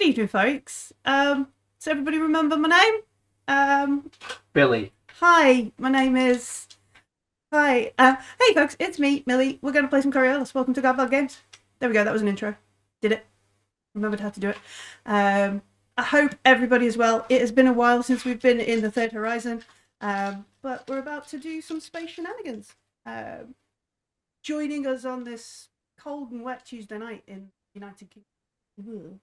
evening, folks. Does everybody remember my name? Billy. Hi, my name is. Hi. Hey, folks, it's me, Millie. We're going to play some Coriolis. Welcome to Godbad Games. There we go. That was an intro. Did it. Remembered how to do it. I hope everybody is well. It has been a while since we've been in the Third Horizon, but we're about to do some space shenanigans. Joining us on this cold and wet Tuesday night in United Kingdom.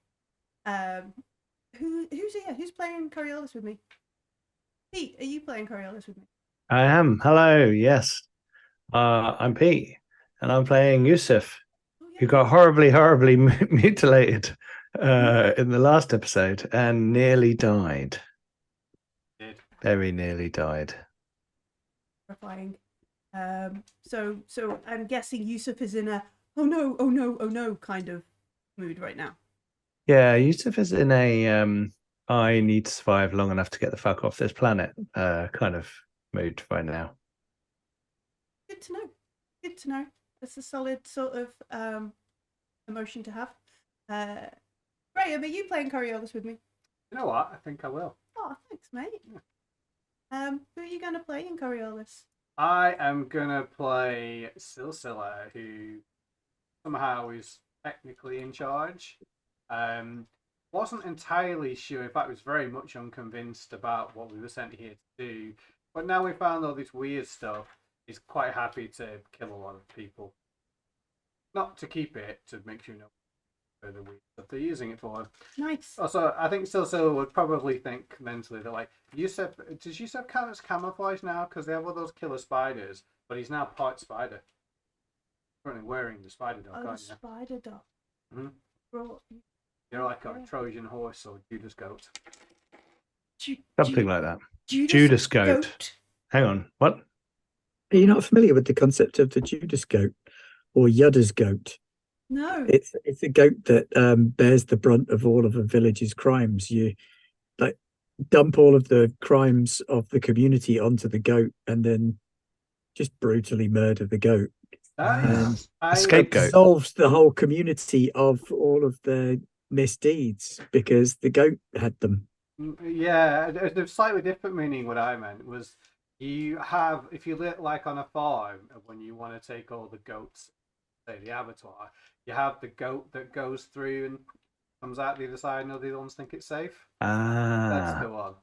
Who's here? Who's playing Coriolis with me? Pete, are you playing Coriolis with me? I am. Hello. Yes. I'm Pete, and I'm playing Yusuf, who got horribly mutilated in the last episode and nearly died. Very nearly died. Terrifying. So I'm guessing Yusuf is in a oh no kind of mood right now. Yeah, Yusuf is in a I need to survive long enough to get the fuck off this planet kind of mood right now. Good to know. Good to know. That's a solid sort of emotion to have. Graham, are you playing Coriolis with me? You know what? I think I will. Oh, thanks, mate. Yeah. Who are you going to play in Coriolis? I am gonna play Silsila, who somehow is technically in charge. Wasn't entirely sure. In fact, was very much unconvinced about what we were sent here to do. But now we found all this weird stuff. He's quite happy to kill a lot of people. Not to keep it, to make sure you know the weird stuff they're using it for. Nice. Also, I think Silsila would probably think mentally that, like, does Yusuf count as camouflage now? Because they have all those killer spiders, but he's now part spider. Currently wearing the spider dog, Oh, aren't the you? spider dog. Mm-hmm. You're like a Trojan horse or Judas goat. Something like that. Judas goat. Hang on. What? Are you not familiar with the concept of the Judas goat or Yudda's goat? No. It's a goat that bears the brunt of all of a village's crimes. You like dump all of the crimes of the community onto the goat and then just brutally murder the goat. A scapegoat. Solves the whole community of all of their misdeeds because the goat had them. Yeah, a slightly different meaning. What I meant was, you have, if you live like on a farm, when you want to take all the goats, say the abattoir, you have the goat that goes through and comes out the other side, and the other ones think it's safe. That's the one.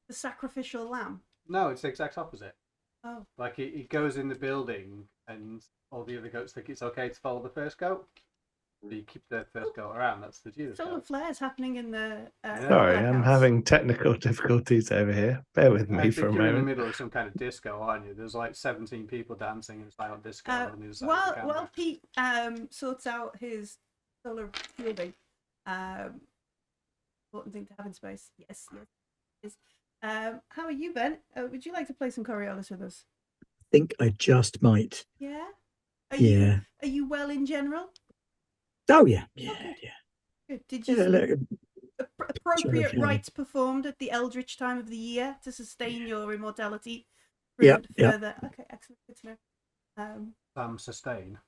The sacrificial lamb. No, it's the exact opposite. Oh. Like he goes in the building, and all the other goats think it's okay to follow the first goat. So you keep the first goat around. That's the Judas Solar goat. flares happening in the. Sorry, I'm having technical difficulties over here. Bear with me for a You're in the moment. middle of some kind of disco, aren't you? There's like 17 people dancing in silent disco on the other side of the camera. While Pete sorts out his solar shielding, important thing to have in space. Yes. How are you, Ben? Would you like to play some Coriolis with us? I think I just might. Yeah. Are you well in general? Oh yeah. Good. Did you Look, appropriate rites performed at the eldritch time of the year to sustain your immortality? Yep. Further. Okay, excellent. Good to know. Sustain.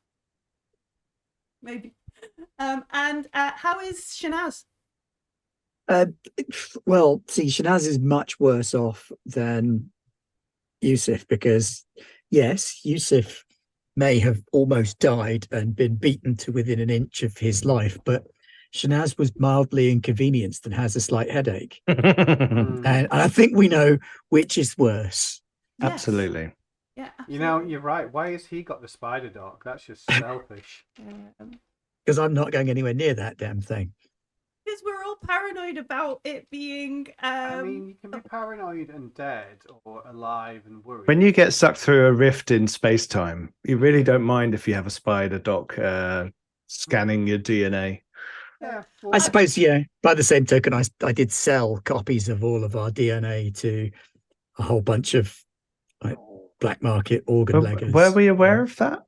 Maybe. And how is Shanaz? Well, see, Shanaz is much worse off than Yusuf because, yes, Yusuf may have almost died and been beaten to within an inch of his life, but Shanaz was mildly inconvenienced and has a slight headache. And I think we know which is worse. Yes. Absolutely. Yeah. Absolutely. You know, you're right. Why has he got the spider dog? That's just selfish. Because I'm not going anywhere near that damn thing. Because we're all paranoid about it being. I mean, you can be paranoid and dead, or alive and worried. When you get sucked through a rift in space-time, you really don't mind if you have a spider doc scanning your DNA. Yeah, I suppose, by the same token, I did sell copies of all of our DNA to a whole bunch of like black market organ leggers. Were we aware of that?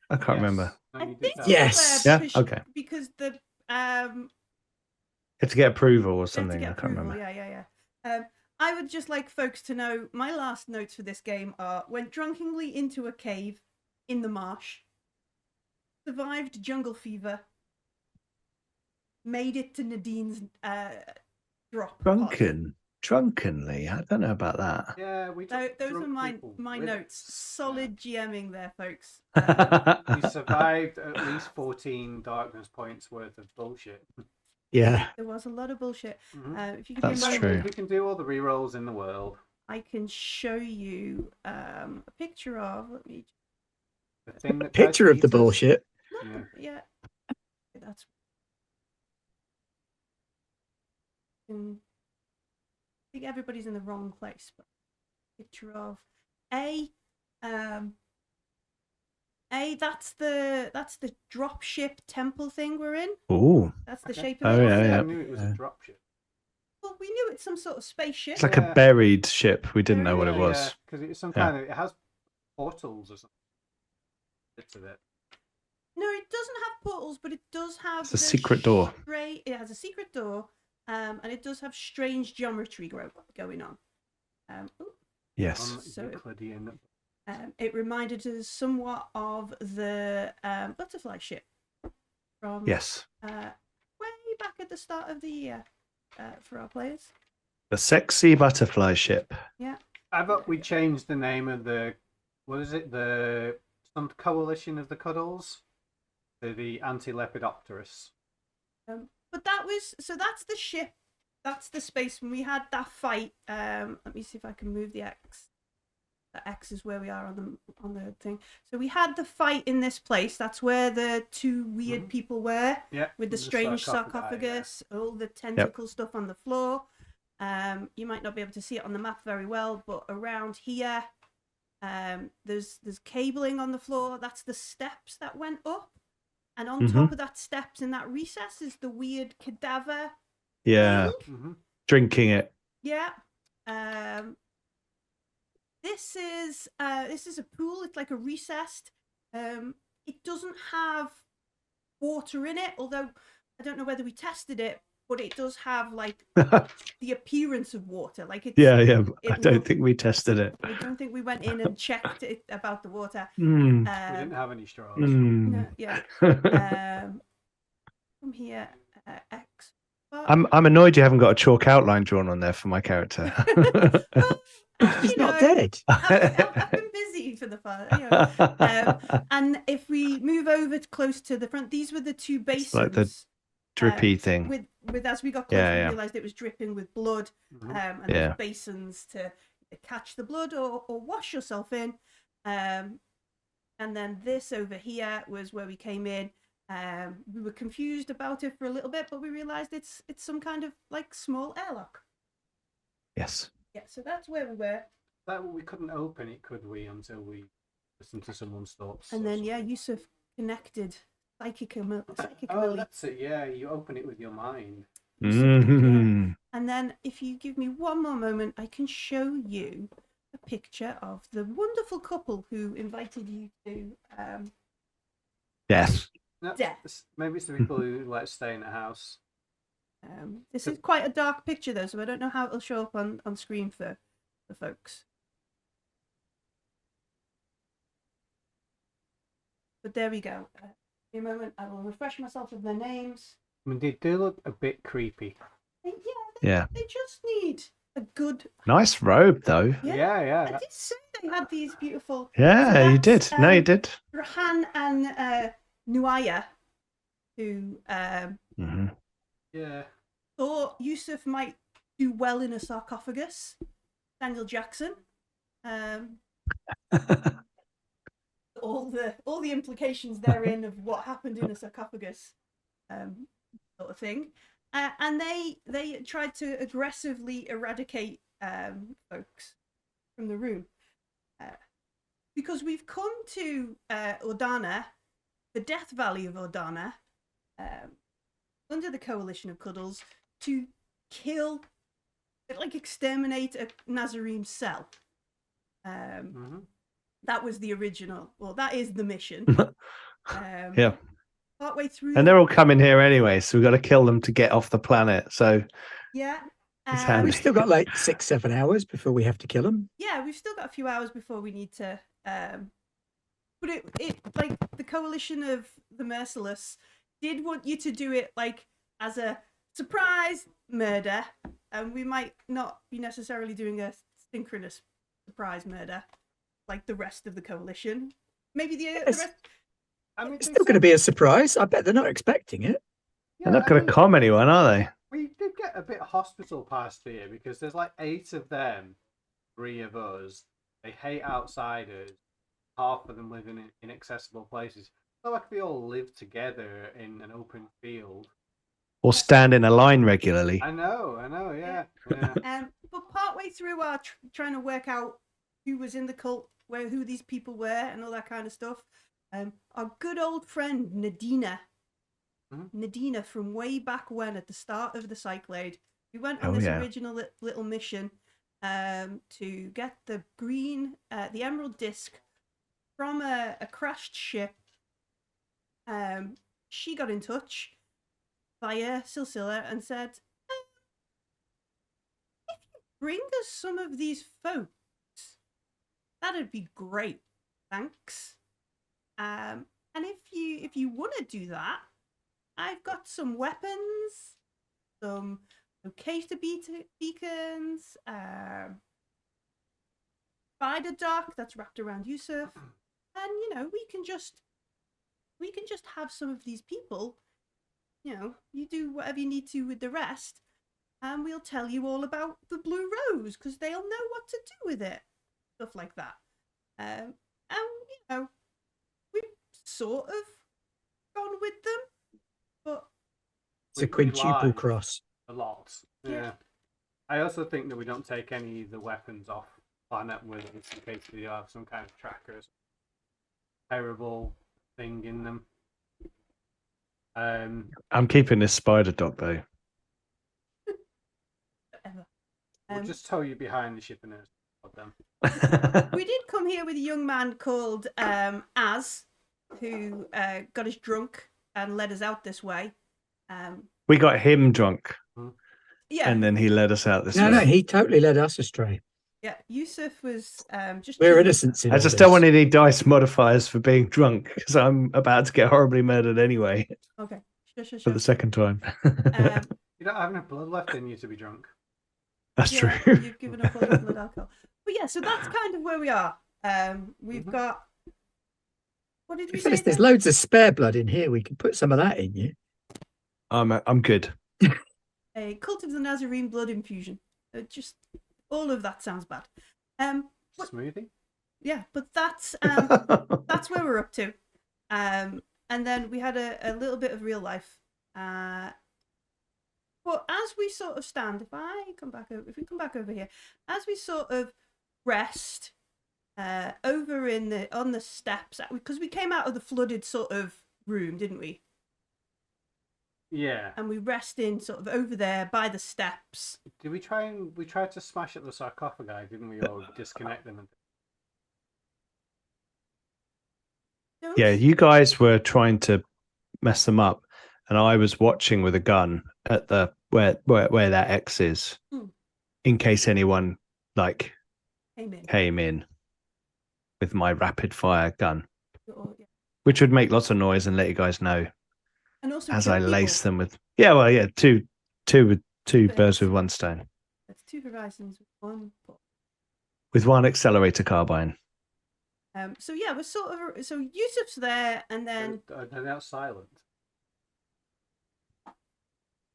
I can't remember. I think yes. Yeah. Okay. Because the You have to get approval or something. I can't remember. Yeah. I would just like folks to know my last notes for this game are: went drunkenly into a cave in the marsh, survived jungle fever, made it to Nadine's drop pod. Drunkenly. I don't know about that. Yeah, we Those took are drunk my people my with notes. us. Solid GMing there, folks. We survived at least 14 darkness points worth of bullshit. Yeah. There was a lot of bullshit. Mhm. If you give me a That's moment, true. We can do all the rerolls in the world. I can show you a picture of. Let me. The thing that Picture tried of to the eat us. bullshit. No, yeah. That's. I think everybody's in the wrong place. But picture of that's the dropship temple thing we're in. Ooh. That's the Okay. shape of Oh, it. yeah, So- yeah. I knew it was a dropship. Well, we knew it's some sort of spaceship. It's like Yeah. a buried ship. We didn't know what it Yeah, was. because it's some Yeah. kind of. It has portals or something. Bits of it. No, it doesn't have portals, but it does have It's a secret door. It has a secret door, and it does have strange geometry going on. Ooh, Yes. So- Euclidean. it reminded us somewhat of the butterfly ship from Yes. way back at the start of the year for our players. The sexy butterfly ship. I bet we changed the name of the. What is it? Some coalition of the Cuddles to the Anti-Lepidopterus. But that's the ship. That's the space when we had that fight. Let me see if I can move the X. The X is where we are on the thing. So we had the fight in this place. That's where the two weird people were. Yeah. With the strange sarcophagus, all the tentacle stuff on the floor. You might not be able to see it on the map very well, but around here, there's cabling on the floor. That's the steps that went up, and on top of that steps in that recess is the weird cadaver. Yeah. thing. Mm-hmm. Drinking it. Yeah. This is a pool. It's like a recessed. It doesn't have water in it, although I don't know whether we tested it, but it does have like the appearance of water. Like it's, Yeah. I it don't looked- think we tested it. I don't think we went in and checked it about the water. Mm. We didn't have any straws. Mm. No, yeah. From here, X. I'm annoyed you haven't got a chalk outline drawn on there for my character. He's not dead. I've been busy for the fun. You know. And if we move over close to the front, these were the two basins. It's like the drippy thing. With as we got closer, Yeah, yeah. we realised it was dripping with blood. Mhm. And Yeah. there's basins to catch the blood or wash yourself in. And then this over here was where we came in. We were confused about it for a little bit, but we realised it's some kind of like small airlock. Yes. Yeah, so that's where we were. That we couldn't open it, could we? Until we listened to someone's thoughts. And or then something. Yusuf connected psychic Oh, ability. that's it. Yeah, you open it with your mind. Mhm. And then if you give me one more moment, I can show you a picture of the wonderful couple who invited you to Yes. No, Yeah. maybe it's the people who let us stay in the house. this is quite a dark picture though, so I don't know how it'll show up on screen for the folks. But there we go. In a moment, I will refresh myself with their names. I mean, they do look a bit creepy. Yeah. They just need a good. Nice robe though. Yeah. I did say they had these beautiful. Yeah, So you did. that's, No, you did. Rahan and Nuaya, who Mhm. Yeah. thought Yusuf might do well in a sarcophagus. Daniel Jackson. All the implications therein of what happened in a sarcophagus, sort of thing. And they tried to aggressively eradicate folks from the room. Because we've come to Ordana, the Death Valley of Ordana, under the coalition of Cuddles, to kill, like exterminate a Nazarene cell. Mhm. That was the original. Well, that is the mission. Yeah. Partway through. And they're all coming here anyway, so we've got to kill them to get off the planet. So Yeah. It's handy. We've still got like 6-7 hours before we have to kill them. Yeah, we've still got a few hours before we need to. But it like the coalition of the merciless did want you to do it like as a surprise murder, and we might not be necessarily doing a synchronous surprise murder like the rest of the coalition. Maybe the rest. I mean, It's still going to be a surprise. I bet they're not expecting it. They're not going to com anyone, are they? We did get a bit hospital past here because there's like 8 of them, 3 of us. They hate outsiders. Half of them live in inaccessible places. So like we all live together in an open field. Or stand in a line regularly. I know, yeah. But partway through our trying to work out who was in the cult, who these people were, and all that kind of stuff, our good old friend Nadina, Nadina from way back when at the start of the Cyclade, we went on this original little mission to get the the emerald disc from a crashed ship. She got in touch via Silsilla and said, if you bring us some of these folks, that'd be great. Thanks. And if you want to do that, I've got some weapons, some locator beacons, spider dock that's wrapped around Yusuf, and we can just have some of these people. You do whatever you need to with the rest, and we'll tell you all about the Blue Rose because they'll know what to do with it, stuff like that. And we've sort of gone with them, but it's a quintuple cross. A lot. Yeah. I also think that we don't take any of the weapons off planet with us in case they have some kind of trackers. Terrible thing in them. I'm keeping this spider dog though. Whatever. We'll just tow you behind the ship and them. We did come here with a young man called Az, who got us drunk and led us out this way. We got him drunk. Yeah. And then he led us out this way. No, he totally led us astray. Yeah, Yusuf was just... We're innocents in I all just this. don't want any dice modifiers for being drunk because I'm about to get horribly murdered anyway. Okay. Sure. For the second time. You don't have enough blood left in you to be drunk. That's true. You've given up all your blood alcohol. But yeah, so that's kind of where we are. We've got... What did we say? There's loads of spare blood in here. We can put some of that in you. I'm good. A Cult of the Nazarene blood infusion. Just all of that sounds bad. Smoothie? Yeah, but that's where we're up to. And then we had a little bit of real life. But as we sort of stand, if we come back over here, as we sort of rest over on the steps, because we came out of the flooded sort of room, didn't we? Yeah. And we rest in sort of over there by the steps. Did we tried to smash up the sarcophagi, didn't we, or disconnect them? Yeah, you guys were trying to mess them up, and I was watching with a gun at the where that X is, in case anyone came in with my rapid fire gun, which would make lots of noise and let you guys know. And also as I lace them with two birds with one stone. That's 2 horizons with one accelerator carbine. So yeah, we're sort of Yusuf's there, and then they're now silent.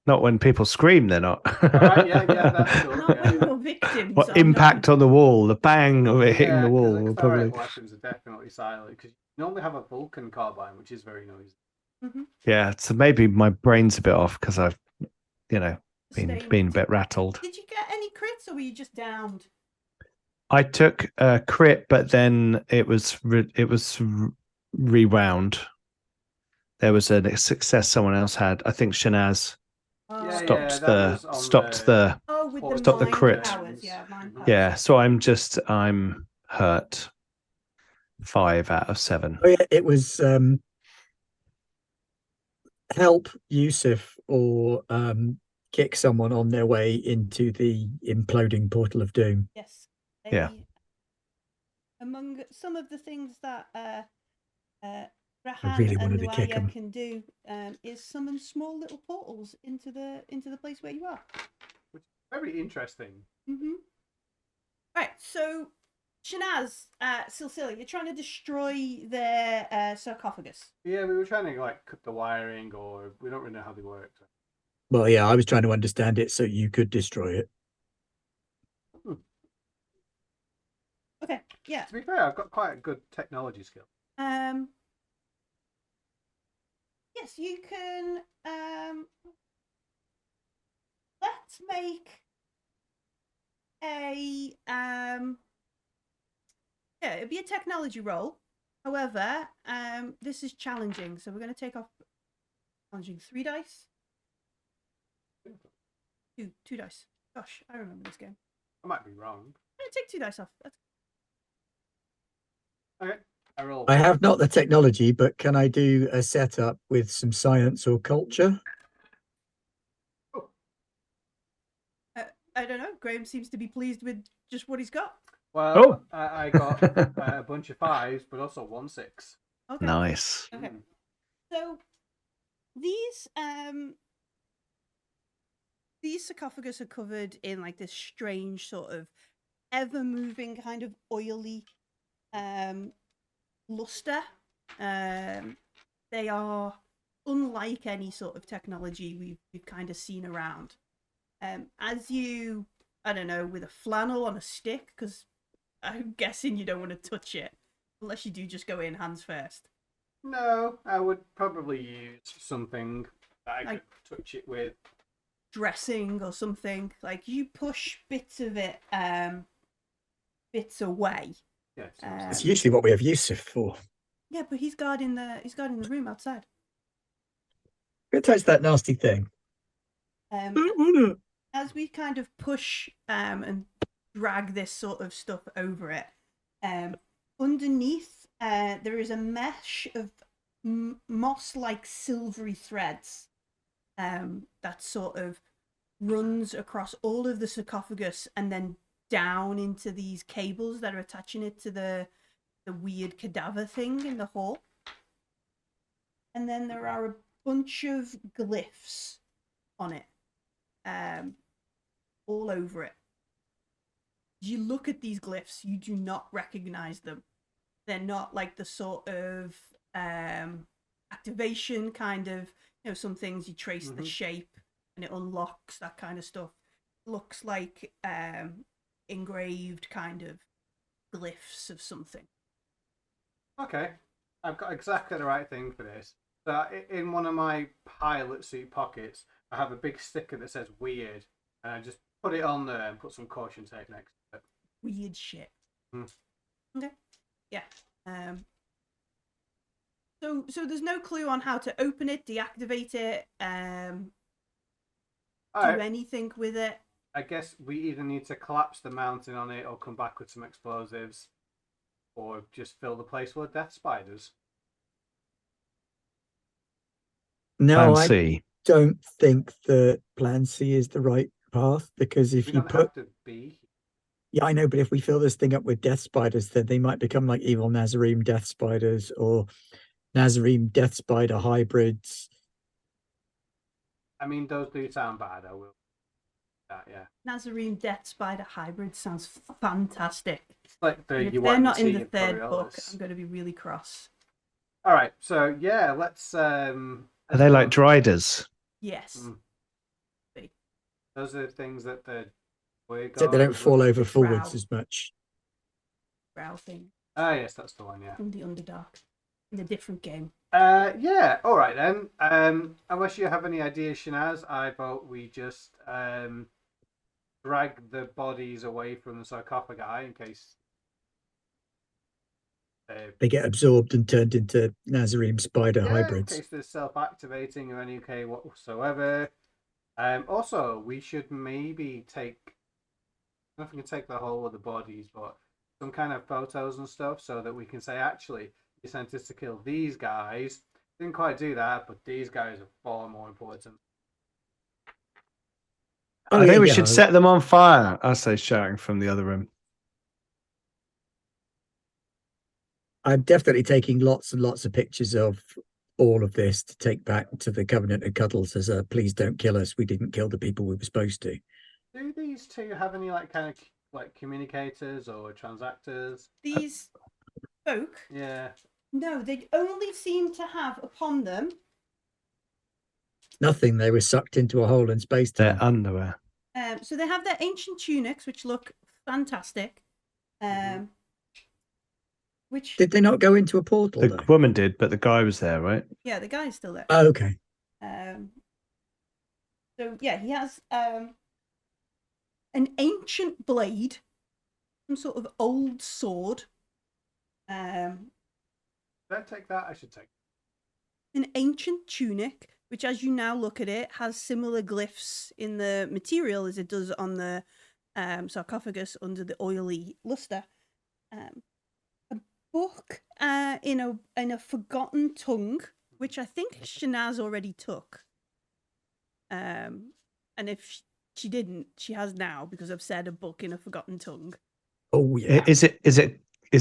Not when people scream, they're not. Right, yeah, that's cool. Not when you're victims. What impact on the wall? The bang of it hitting the wall will probably. Weapons are definitely silent because you normally have a Vulcan carbine, which is very noisy. Mm-hmm. Yeah, so maybe my brain's a bit off because I've, been a bit rattled. Did you get any crits, or were you just downed? I took a crit, but then it was rewound. There was a success someone else had. I think Shanaz stopped the crit. Powers. Yeah, so I'm hurt. 5 out of 7. Oh yeah, it was help Yusuf or kick someone on their way into the imploding portal of doom. Yes. Yeah. Among some of the things that Rahan really and wanted to kick Nuaya 'em. can do is summon small little portals into the place where you are. Very interesting. Mm-hmm. Right, so Shanaz, Silsila, you're trying to destroy their sarcophagus. Yeah, we were trying to like cut the wiring, or we don't really know how they work. So. Well, yeah, I was trying to understand it so you could destroy it. Okay, yeah. To be fair, I've got quite a good technology skill. Yes, you can. Let's make a yeah, it'd be a technology roll. However, this is challenging, so we're going to take off challenging 3 dice. Two dice. Gosh, I remember this game. I might be wrong. I'm going to take 2 dice off. That's... Okay, I roll. I have not the technology, but can I do a setup with some science or culture? I don't know. Graham seems to be pleased with just what he's got. Well, I got a bunch of 5s, but also 1 6. Okay. Nice. Okay. So these sarcophagus are covered in like this strange sort of ever-moving kind of oily luster. They are unlike any sort of technology we've kind of seen around. As you, I don't know, with a flannel on a stick, because I'm guessing you don't want to touch it unless you do just go in hands first. No, I would probably use something that I Like- could touch it with. Dressing or something, like you push bits of it bits away. Yeah, It's usually what we have Yusuf for. Yeah, but he's guarding the room outside. Go touch that nasty thing. Don't wanna. As we kind of push and drag this sort of stuff over it, underneath there is a mesh of moss-like silvery threads that sort of runs across all of the sarcophagus and then down into these cables that are attaching it to the weird cadaver thing in the hall. And then there are a bunch of glyphs on it, all over it. You look at these glyphs, you do not recognize them. They're not like the sort of activation kind of, some things you trace the shape and it unlocks, that kind of stuff. Looks like engraved kind of glyphs of something. Okay, I've got exactly the right thing for this. So in one of my pilot suit pockets, I have a big sticker that says "weird," and I just put it on there and put some caution tape next to it. Weird shit. Okay. Yeah. So there's no clue on how to open it, deactivate it, do anything with it. I guess we either need to collapse the mountain on it or come back with some explosives, or just fill the place full of death spiders. No, Plan I C. don't think that Plan C is the right path, because if We you don't put, have to be. yeah, I know, but if we fill this thing up with death spiders, then they might become like evil Nazarene death spiders or Nazarene death spider hybrids. I mean, those do sound bad. I will. Yeah. Nazarene Death Spider hybrid sounds fantastic. It's like the And if they're not in UNT the of third book, Coriolis. I'm going to be really cross. All right, so yeah, let's. Are they like driders? Yes. Those are the things that the. Except they don't fall over forwards Drow. as much. Brow thing Ah, yes, that's the one. Yeah. from the Underdark in a different game. Yeah. All right then. Unless you have any ideas, Shanaz, I vote we just drag the bodies away from the sarcophagi in case They get absorbed and turned into Nazarene spider hybrids. in case they're self-activating or any UK whatsoever. Also, we should maybe take. I don't know if we can take the whole of the bodies, but some kind of photos and stuff, so that we can say, actually, you sent us to kill these guys. Didn't quite do that, but these guys are far more important. I think we should set them on fire, I say, shouting from the other room. I'm definitely taking lots and lots of pictures of all of this to take back to the Covenant of Cuddles as a please don't kill us. We didn't kill the people we were supposed to. Do these two have any kind of communicators or transactors? These folk, Yeah. no, they only seem to have upon them. Nothing. They were sucked into a hole in space time. Their underwear. So they have their ancient tunics, which look fantastic. Which Did they not go into a portal? The Though? woman did, but the guy was there, right? yeah, the guy's still there. Oh, okay. So yeah, he has an ancient blade, some sort of old sword. Don't take that. I should take. An ancient tunic, which, as you now look at it, has similar glyphs in the material as it does on the sarcophagus under the oily luster. A book in a forgotten tongue, which I think Shanaz already took. And if she didn't, she has now, because I've said a book in a forgotten tongue. Oh yeah. Is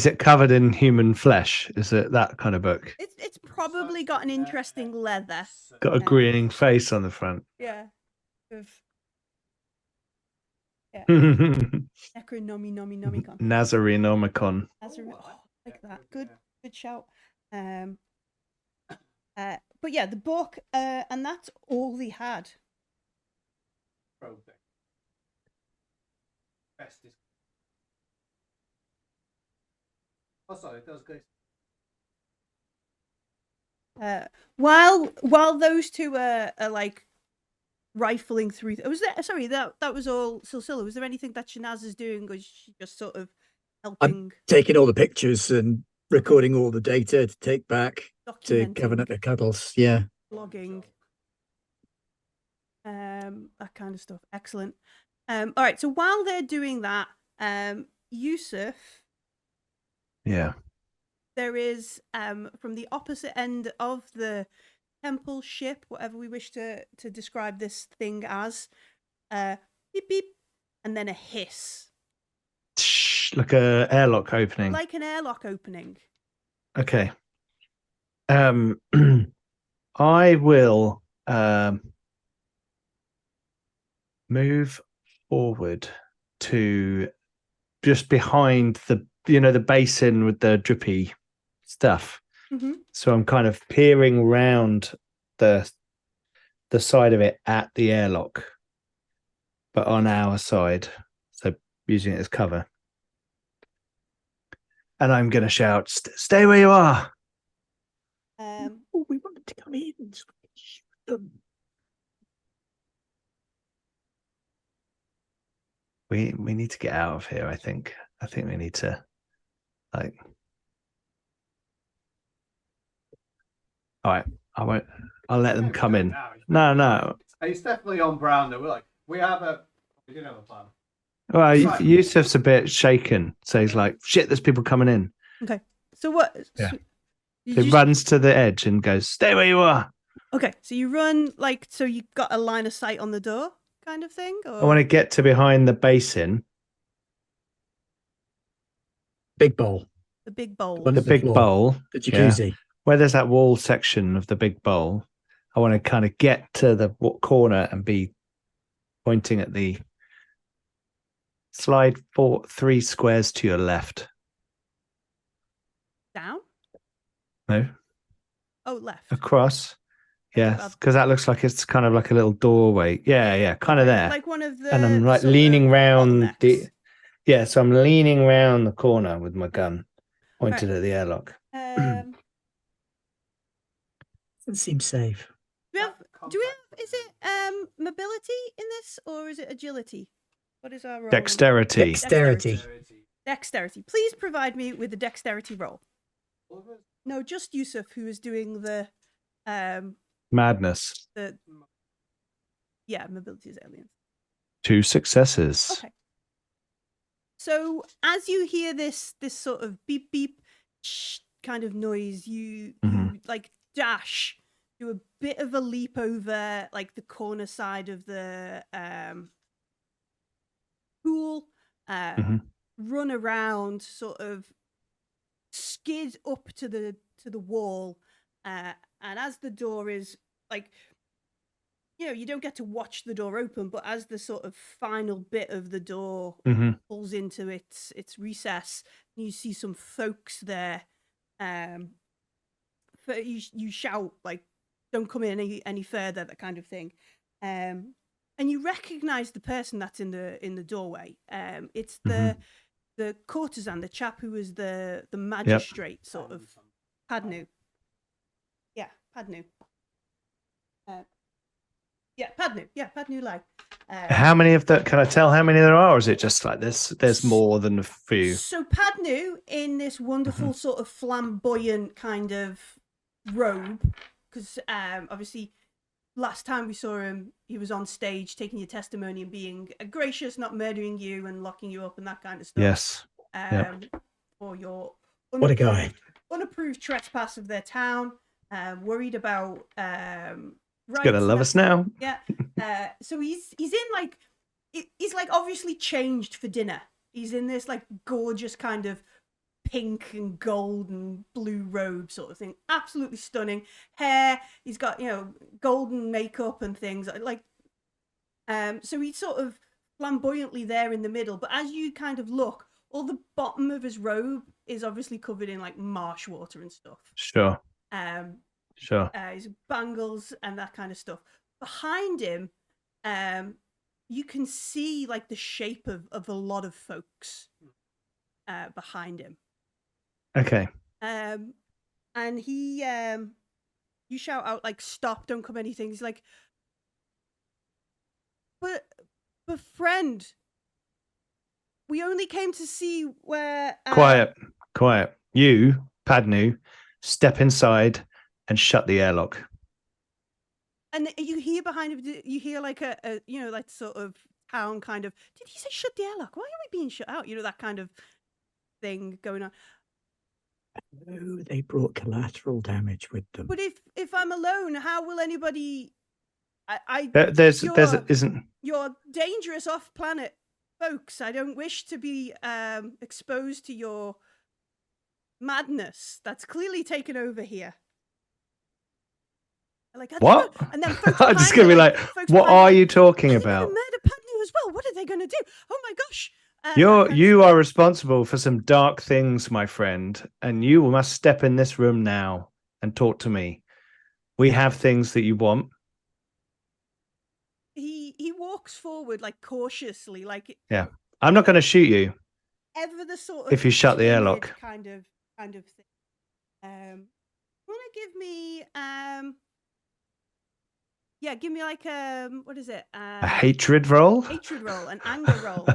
it covered in human flesh? Is it that kind of book? It's probably got an interesting leather. Got a grinning face on the front. Yeah. Yeah. Necronomicon. Nazarenomicon. Like that. Good shout. But yeah, the book, and that's all he had. Best is. Oh, sorry, that was good. While those two are like rifling through, that was all Silsilla. Was there anything that Shanaz is doing, or is she just sort of helping? Taking all the pictures and recording all the data to take back to Documenting. Covenant of Cuddles. Yeah. Blogging, that kind of stuff. Excellent. All right, so while they're doing that, Yusuf, Yeah. there is from the opposite end of the temple ship, whatever we wish to describe this thing as, beep beep, and then a hiss, Like a airlock opening. like an airlock opening. Okay. I will move forward to just behind the basin with the drippy stuff. Mm-hmm. So I'm kind of peering round the side of it at the airlock, but on our side, so using it as cover. And I'm going to shout, "Stay where you are!" Oh, we wanted to come in. So we can shoot them. We need to get out of here. I think we need to, like. All right, I'll let them come in. No. It's definitely on Brown though. We didn't have a plan. Well, Right. Yusuf's a bit shaken, so he's like, "Shit, there's people coming in." Okay, so what? Yeah. So He runs to the edge and goes, "Stay where you are." Okay, so you run so you got a line of sight on the door, kind of thing. Or... I want to get to behind the basin. Big bowl. the big bowl. One The of big floor. bowl. The jacuzzi. Where there's that wall section of the big bowl. I want to kind of get to the corner and be pointing at the slide 3 squares to your left. Down? No, Oh, left. across. Yeah, because that looks like it's kind of like a little doorway. Yeah, kind of there. Like one of the. And I'm like sort of leaning round bottlenecks. so I'm leaning round the corner with my gun pointed at the airlock. Doesn't seem safe. Do we have? Is it mobility in this, or is it agility? What is our role? Dexterity. Dexterity. Please provide me with a dexterity roll. No, just Yusuf, who is doing the Madness. mobility is aliens. 2 successes. Okay. So as you hear this sort of beep beep shh kind of noise, you like dash, do a bit of a leap over like the corner side of the pool, run around, sort of skid up to the wall, and as the door is like, you don't get to watch the door open, but as the sort of final bit of the door Mhm. pulls into its recess, you see some folks there. You shout like, "Don't come in any further," that kind of thing. And you recognize the person that's in the doorway. It's the courtesan, the chap who was the magistrate, sort of Padnu. Yeah, Padnu. Padnu Lai. How many of the? Can I tell how many there are, or is it just like there's more than a few? So Padnu, in this wonderful sort of flamboyant kind of robe, because obviously last time we saw him, he was on stage taking your testimony and being gracious, not murdering you and locking you up and that kind of stuff. Yes. For your What a guy. unapproved trespass of their town. Worried about rights. Gonna love us now. Yeah. So he's in like, he's like obviously changed for dinner. He's in this like gorgeous kind of pink and gold and blue robe sort of thing. Absolutely stunning hair. He's got, golden makeup and things like. So he's sort of flamboyantly there in the middle. But as you kind of look, all the bottom of his robe is obviously covered in like marsh water and stuff. Sure. Sure. His bangles and that kind of stuff. Behind him, you can see like the shape of a lot of folks behind him. Okay. And he, you shout out like, "Stop! Don't come anything." He's like, but friend, we only came to see where. Quiet. You, Padnu, step inside and shut the airlock. And you hear behind him, you hear like a like sort of town kind of, did he say shut the airlock? Why are we being shut out? That kind of thing going on. Oh, they brought collateral damage with them. But if I'm alone, how will anybody? Isn't. You're dangerous off-planet folks. I don't wish to be exposed to your madness that's clearly taken over here. Like, what? And then folks I'm just behind gonna be it, like, what are you talking about? Murder Padnu as well. What are they going to do? Oh my gosh! You are responsible for some dark things, my friend, and you must step in this room now and talk to me. We have things that you want. He walks forward like cautiously, like, yeah. I'm not going to shoot you. Ever the sort of if you shut the airlock, kind of thing. Want to give me yeah, give me like what is it? A hatred roll? Hatred roll, an anger roll.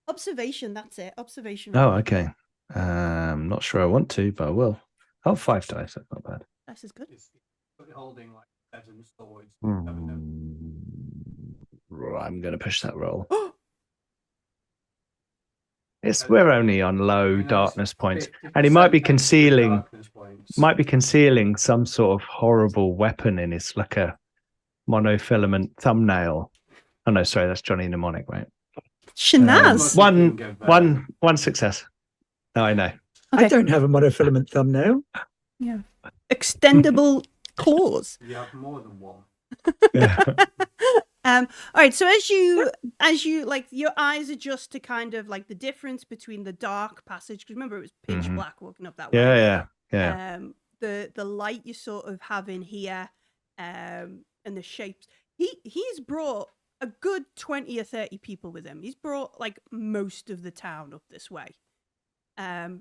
Observation, that's it. Observation roll. Oh, okay. Not sure I want to, but I will. Oh, 5 dice. That's not bad. This is good. It's holding like 7 swords. I'm going to push that roll. We're only on low darkness points, and he might be concealing some sort of horrible weapon in his, like a monofilament thumbnail. Oh no, sorry, that's Johnny Mnemonic, right? Shanaz. One success. No, I know. Okay. I don't have a monofilament thumbnail. Yeah. Extendable claws. You have more than one. Yeah. All right, so as you like, your eyes adjust to kind of like the difference between the dark passage, because remember it was pitch black walking up that way. Yeah. The light you sort of have in here, and the shapes. He's brought a good 20 or 30 people with him. He's brought like most of the town up this way. And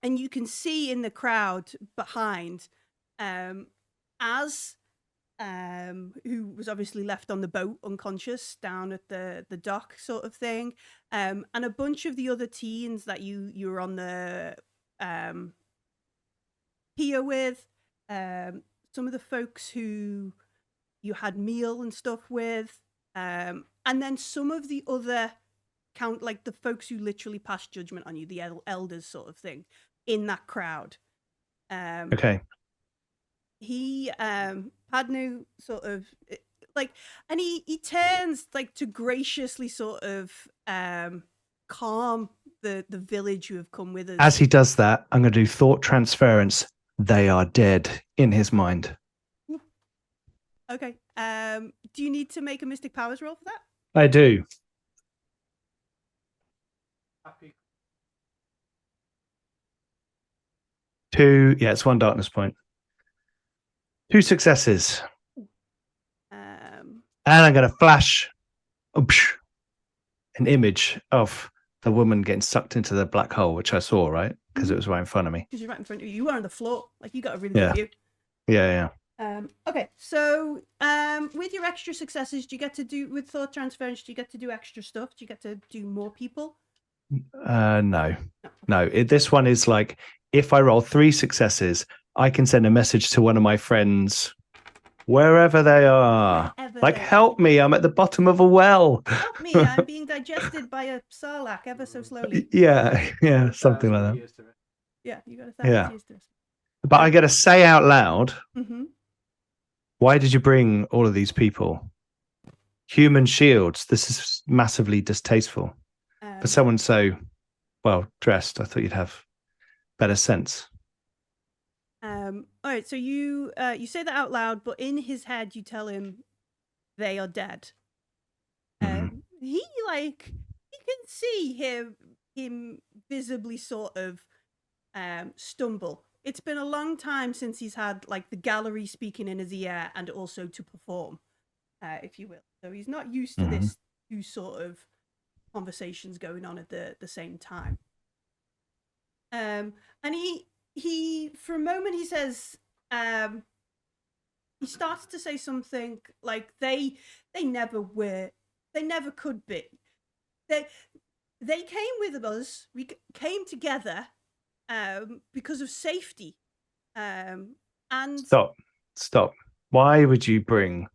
you can see in the crowd behind, who was obviously left on the boat unconscious down at the dock sort of thing, and a bunch of the other teens that you were on the pier with, some of the folks who you had meal and stuff with, and then some of the other like the folks who literally passed judgment on you, the elders sort of thing, in that crowd. Okay. He Padnu sort of like, and he turns like to graciously sort of calm the village who have come with us. As he does that, I'm going to do thought transference. They are dead in his mind. Okay. Do you need to make a Mystic Powers roll for that? I do. Happy. 2, yeah, it's 1 darkness point. 2 successes. Um, And I'm going to flash an image of the woman getting sucked into the black hole, which I saw, right? Because it was right in front of me. because you're right in front of you. You were on the floor. Like, you got a really Yeah. good view. Yeah. Okay, so with your extra successes, do you get to do, with thought transference, do you get to do extra stuff? Do you get to do more people? No. This one is like, if I roll 3 successes, I can send a message to one of my friends wherever they are. Wherever Like, they are. help me, I'm at the bottom of a well. Help me, I'm being digested by a sarlacc ever so slowly. Yeah, something like that. Years to it. Yeah, you got a Yeah. 1,000 years to this. But I got to say out loud, Mm-hmm. why did you bring all of these people? Human shields. This is massively distasteful. For someone so well dressed, I thought you'd have better sense. All right, so you say that out loud, but in his head you tell him they are dead. He can see him visibly sort of stumble. It's been a long time since he's had like the gallery speaking in his ear and also to perform, if you will. So he's not used to this two sort of conversations going on at the same time. And he for a moment he says, he starts to say something like they never could be. They came with us. We came together because of safety. And Stop. Why would you bring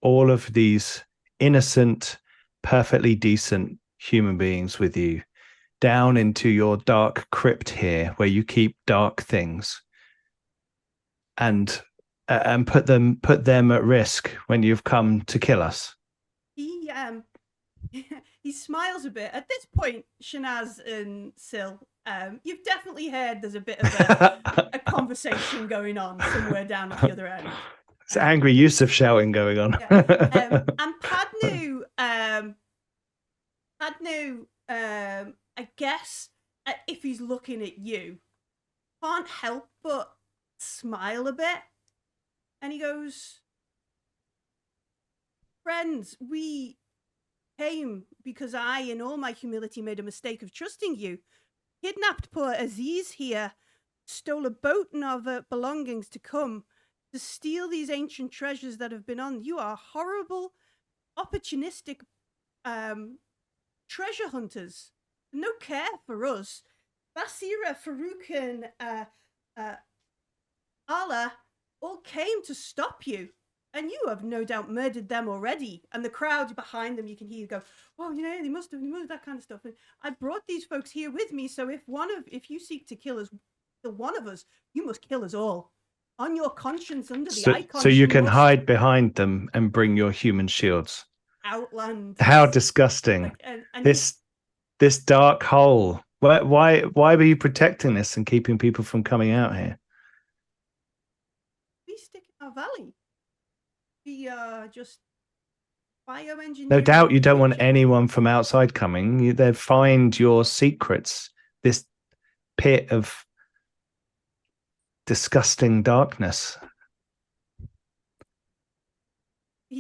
all of these innocent, perfectly decent human beings with you down into your dark crypt here where you keep dark things and put them at risk when you've come to kill us? He smiles a bit. At this point, Shanaz and Sil, you've definitely heard there's a bit of a conversation going on somewhere down at the other end. It's angry Yusuf shouting going on. Yeah. And Padnu, I guess, if he's looking at you, can't help but smile a bit. And he goes, friends, we came because I, in all my humility, made a mistake of trusting you. Kidnapped poor Aziz here, stole a boat and our belongings to come to steal these ancient treasures that have been on. You are horrible, opportunistic treasure hunters. No care for us. Basira, Farouk, and Allah all came to stop you. And you have no doubt murdered them already. And the crowd behind them, you can hear go, oh, they must have, that kind of stuff. And I brought these folks here with me, so if you seek to kill one of us, you must kill us all. On your conscience, under the icon. So you can hide behind them and bring your human shields. Outland. How disgusting. Like, and this dark hole. Why were you protecting this and keeping people from coming out here? We stick in our valley. We just bioengineering. No doubt you don't want anyone from outside coming. They'd find your secrets. This pit of disgusting darkness.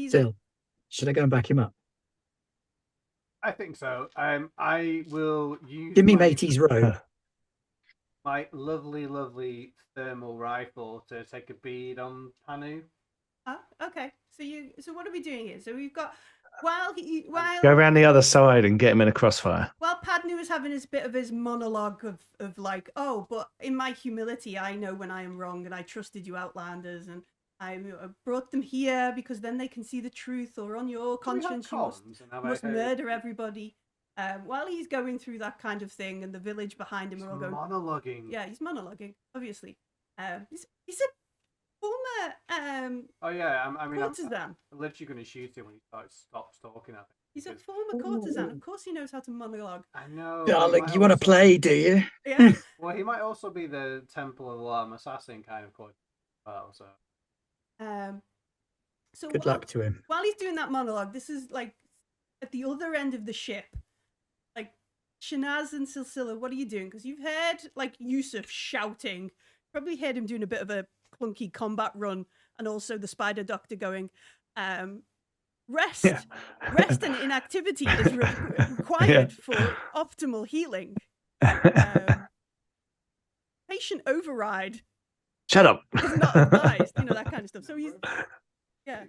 Still, should I go and back him up? I think so. I will use. Give me matey's robe. My lovely thermal rifle to take a bead on Panu. Okay. So what are we doing here? So we've got Go around the other side and get him in a crossfire. While Padnu was having his bit of his monologue of like, oh, but in my humility, I know when I am wrong, and I trusted you, Outlanders, and I brought them here because then they can see the truth. Or on your conscience, you must murder everybody. While he's going through that kind of thing, and the village behind him are all going monologuing. Yeah, he's monologuing, obviously. He's a former oh yeah, I mean, courtesan. I'm literally going to shoot him when he stops talking. I think. He's a former courtesan. Of course he knows how to monologue. I know. Darling, you want to play, do you? Yeah. Well, he might also be the Temple of Alarm Assassin kind of court. Well, so. So Good luck to him. While he's doing that monologue, this is like at the other end of the ship. Like Shanaz and Silsila, what are you doing? Because you've heard like Yusuf shouting. Probably heard him doing a bit of a clunky combat run, and also the Spider Doctor going, rest and inactivity is required for optimal healing. Patient override. Shut up. Is not advised, that kind of stuff. So he's, yeah.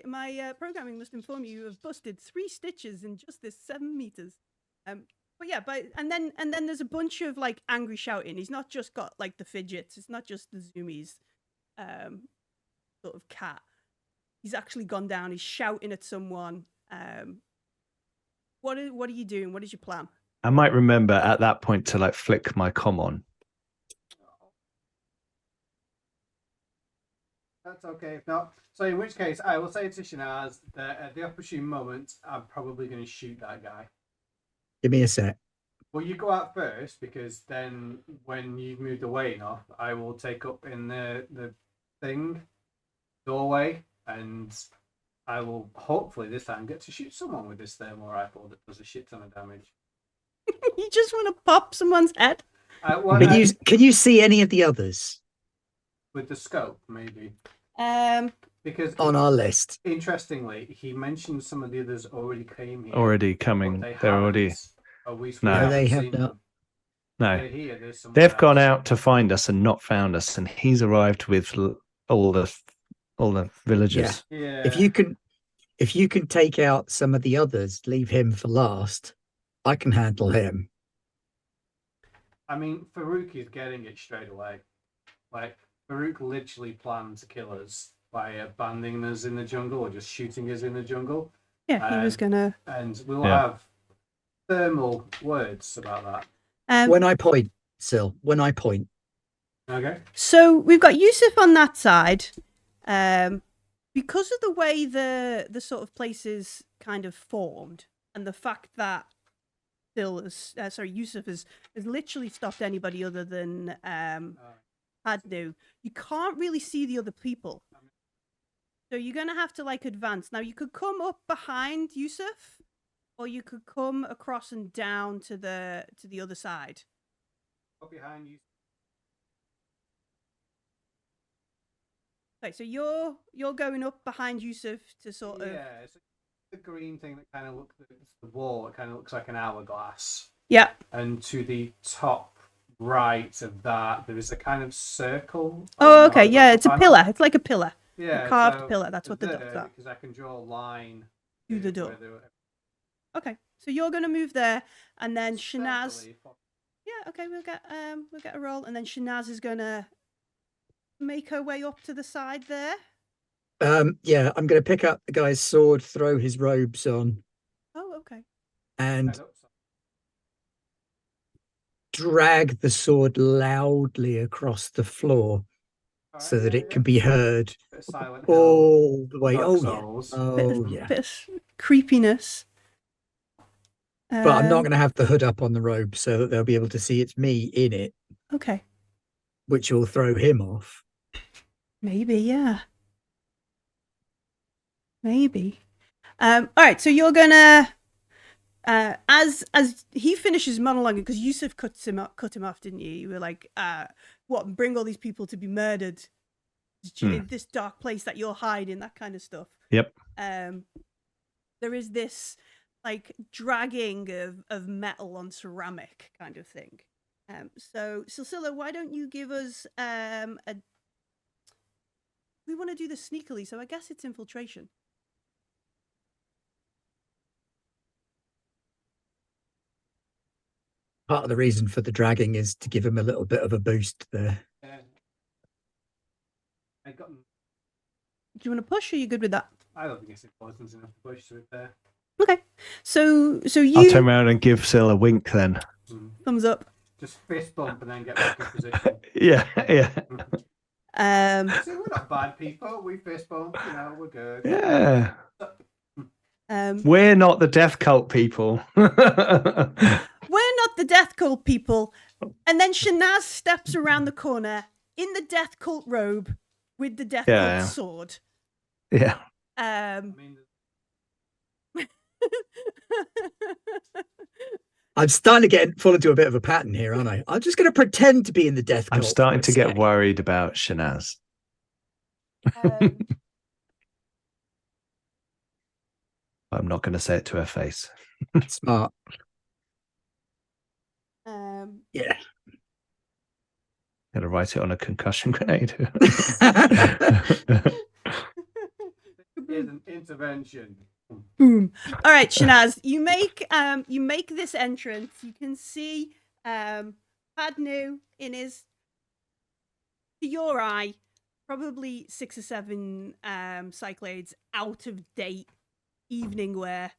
My programming must inform you have busted 3 stitches in just this 7 meters. But yeah, and then there's a bunch of like angry shouting. He's not just got like the fidgets. It's not just the zoomies, sort of cat. He's actually gone down. He's shouting at someone. What are you doing? What is your plan? I might remember at that point to like flick my comm on. That's okay. If not, so in which case, I will say to Shanaz that at the opportune moment, I'm probably going to shoot that guy. Give me a sec. Well, you go out first, because then when you've moved away enough, I will take up in the doorway, and I will hopefully this time get to shoot someone with this thermal rifle that does a shit ton of damage. You just want to pop someone's head? Can you see any of the others? With the scope, maybe. Because on our list. Interestingly, he mentioned some of the others already came here. Already coming. They're already. No, they have not. No, they've gone out to find us and not found us, and he's arrived with all the villagers. Yeah. If you can take out some of the others, leave him for last. I can handle him. I mean, Farouk is getting it straight away. Like, Farouk literally planned to kill us by abandoning us in the jungle or just shooting us in the jungle. Yeah, he was gonna. And we'll have thermal words about that. When I point, Sil. When I point. Okay. So we've got Yusuf on that side. Because of the way the sort of place is kind of formed, and the fact that Yusuf has literally stopped anybody other than Hadnu. You can't really see the other people, so you're gonna have to like advance. Now you could come up behind Yusuf, or you could come across and down to the other side. Up behind you. Okay, so you're going up behind Yusuf to sort of. Yeah, it's the green thing that kind of looks. It's the wall. It kind of looks like an hourglass. Yeah. And to the top right of that, there is a kind of circle. Oh, okay. Yeah, it's a pillar. It's like a pillar. Yeah, a carved pillar. That's what the doors are. Because I can draw a line to the door. Okay, so you're gonna move there, and then Shanaz. Yeah. Okay, we'll get a roll, and then Shanaz is gonna make her way up to the side there. Yeah, I'm gonna pick up the guy's sword, throw his robes on. Oh, okay. And drag the sword loudly across the floor so that it can be heard all the way. Bit of creepiness. But I'm not going to have the hood up on the robe so that they'll be able to see it's me in it. Okay. Which will throw him off. Maybe, yeah. Maybe. All right, so you're gonna as he finishes monologuing, because Yusuf cut him off, didn't you? You were like, what, bring all these people to be murdered in this dark place that you're hiding, that kind of stuff. Yep. There is this like dragging of metal on ceramic kind of thing. So Silsila, why don't you give us we want to do this sneakily, so I guess it's infiltration. Part of the reason for the dragging is to give him a little bit of a boost there. Do you want to push, or are you good with that? I don't think it's important enough to push to it there. Okay, so you. I'll turn around and give Sil a wink then. Thumbs up. Just fist bump and then get back in position. Yeah. See, we're not bad people. We fist bump. We're good. Yeah. Um, We're not the death cult people. we're not the death cult people. And then Shanaz steps around the corner in the death cult robe with the death Yeah. cult sword. Yeah. I mean, I'm starting to fall into a bit of a pattern here, aren't I? I'm just going to pretend to be in the death cult. I'm starting for to a get sec. worried about Shanaz. um, I'm not going to say it to her face. Smart. I'm Yeah. going to write it on a concussion grenade. here's an intervention. Boom. All right, Shanaz, you make this entrance. You can see Padnu in his, to your eye, probably 6 or 7 Cyclades out of date evening wear.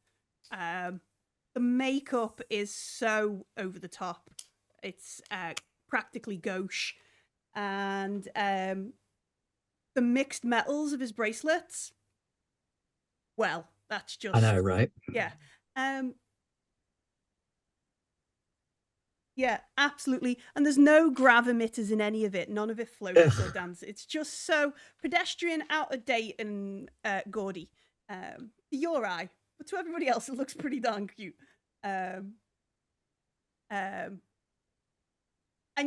The makeup is so over the top. It's practically gauche. And the mixed metals of his bracelets, well, that's just... I know, right? Yeah. Yeah, absolutely. And there's no grav emitters in any of it. None of it floats or dances. It's just so pedestrian, out of date, and gaudy. To your eye. But to everybody else, it looks pretty darn cute. And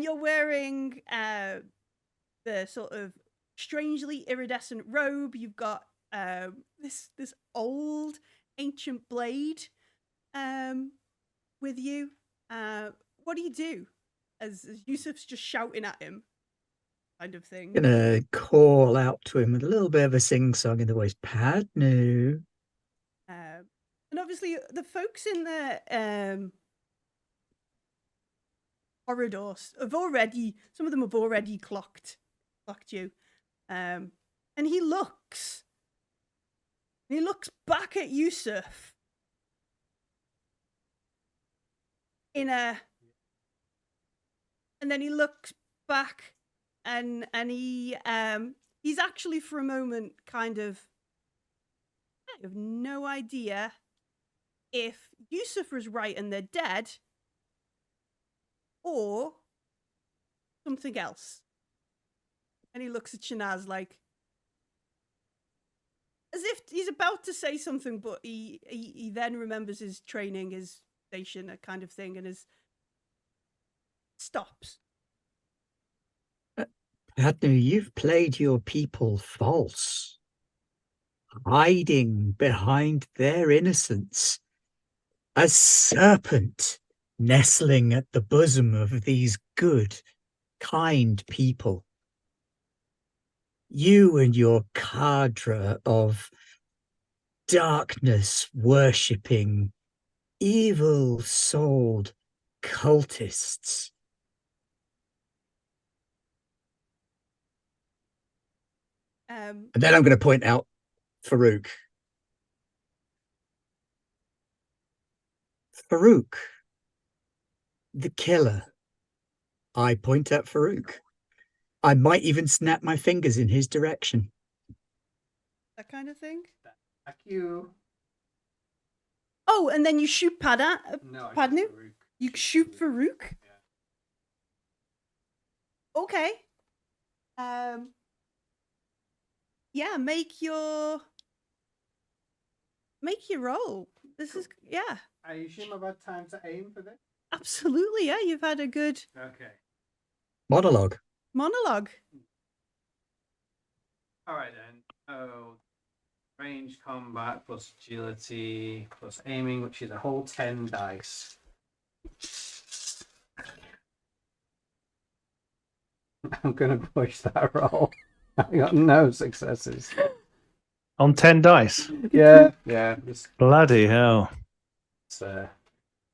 you're wearing the sort of strangely iridescent robe. You've got this old ancient blade with you. What do you do as Yusuf's just shouting at him, kind of thing? Gonna call out to him with a little bit of a sing-song in the voice. Padnu. And obviously the folks in the corridors some of them have already clocked you. And he looks back at Yusuf and then he looks back and he's actually for a moment kind of, I have no idea if Yusuf was right and they're dead or something else. And he looks at Shanaz like, as if he's about to say something, but he then remembers his training, his station, that kind of thing, and stops. Padnu, you've played your people false, hiding behind their innocence. A serpent nestling at the bosom of these good, kind people. You and your cadre of darkness worshipping, evil-souled cultists. And then I'm going to point out Farouk. Farouk, the killer. I point at Farouk. I might even snap my fingers in his direction. That kind of thing. Thank you. Oh, and then you shoot No, Padnu? Farouk. You shoot Farouk? Yeah. Okay. Yeah, make your roll. This is, yeah. I assume I've had time to aim for this? Absolutely, yeah. You've had a good Okay. Monologue. monologue. Alright then. Oh, range combat plus agility plus aiming, which is a whole 10 dice. I'm gonna push that roll. I got no successes. On 10 dice. Yeah. Just, Bloody hell.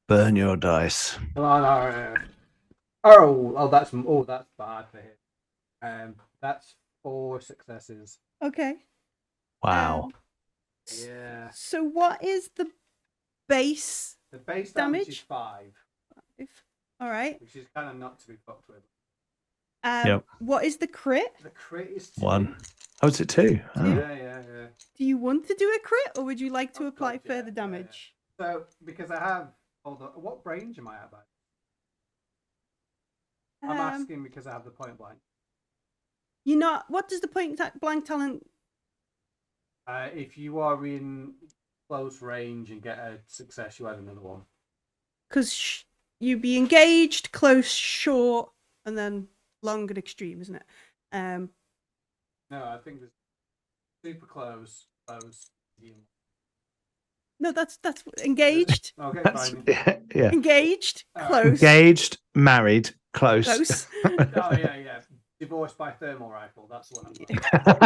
Burn your dice. come on, that's bad for him. That's 4 successes. Okay. Wow. Yeah. So what is the base The base damage is damage? 5, All right. which is kind of not to be fucked with. Yep. What is the crit? The crit is 2. 1. Oh, is it 2? Oh. Yeah. Do you want to do a crit, or would you like to Oh, apply God, yeah, further yeah. damage? So, because I have... Hold on. What range am I at? I'm asking because I have the point blank. You're not. What does the point blank talent? If you are in close range and get a success, you add another one. Because you'd be engaged, close, short, and then long and extreme, isn't it? No, I think there's super close, medium. No, that's engaged, Okay, That's, fine. yeah. engaged, Alright. close, Engaged, married, close. close. Oh yeah. Divorced by thermal rifle. That's the one I'm talking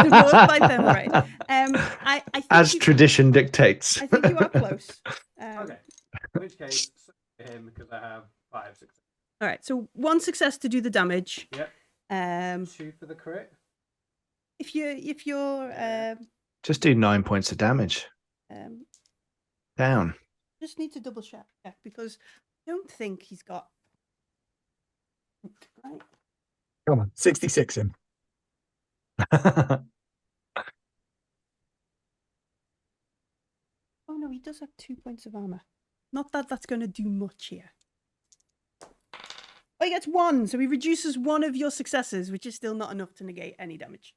Divorced by thermal right. I think As you, tradition dictates. I think you are close. about. Okay. In which case, so him because I have 5 success. All right. So 1 success to do the damage. Yep. 2 for the crit. If you're Just do 9 points of damage. Down. just need to double check because I don't think he's got. Right. Come on, 66 him. Oh no, he does have 2 points of armor. Not that that's going to do much here. Oh, he gets 1, so he reduces 1 of your successes, which is still not enough to negate any damage.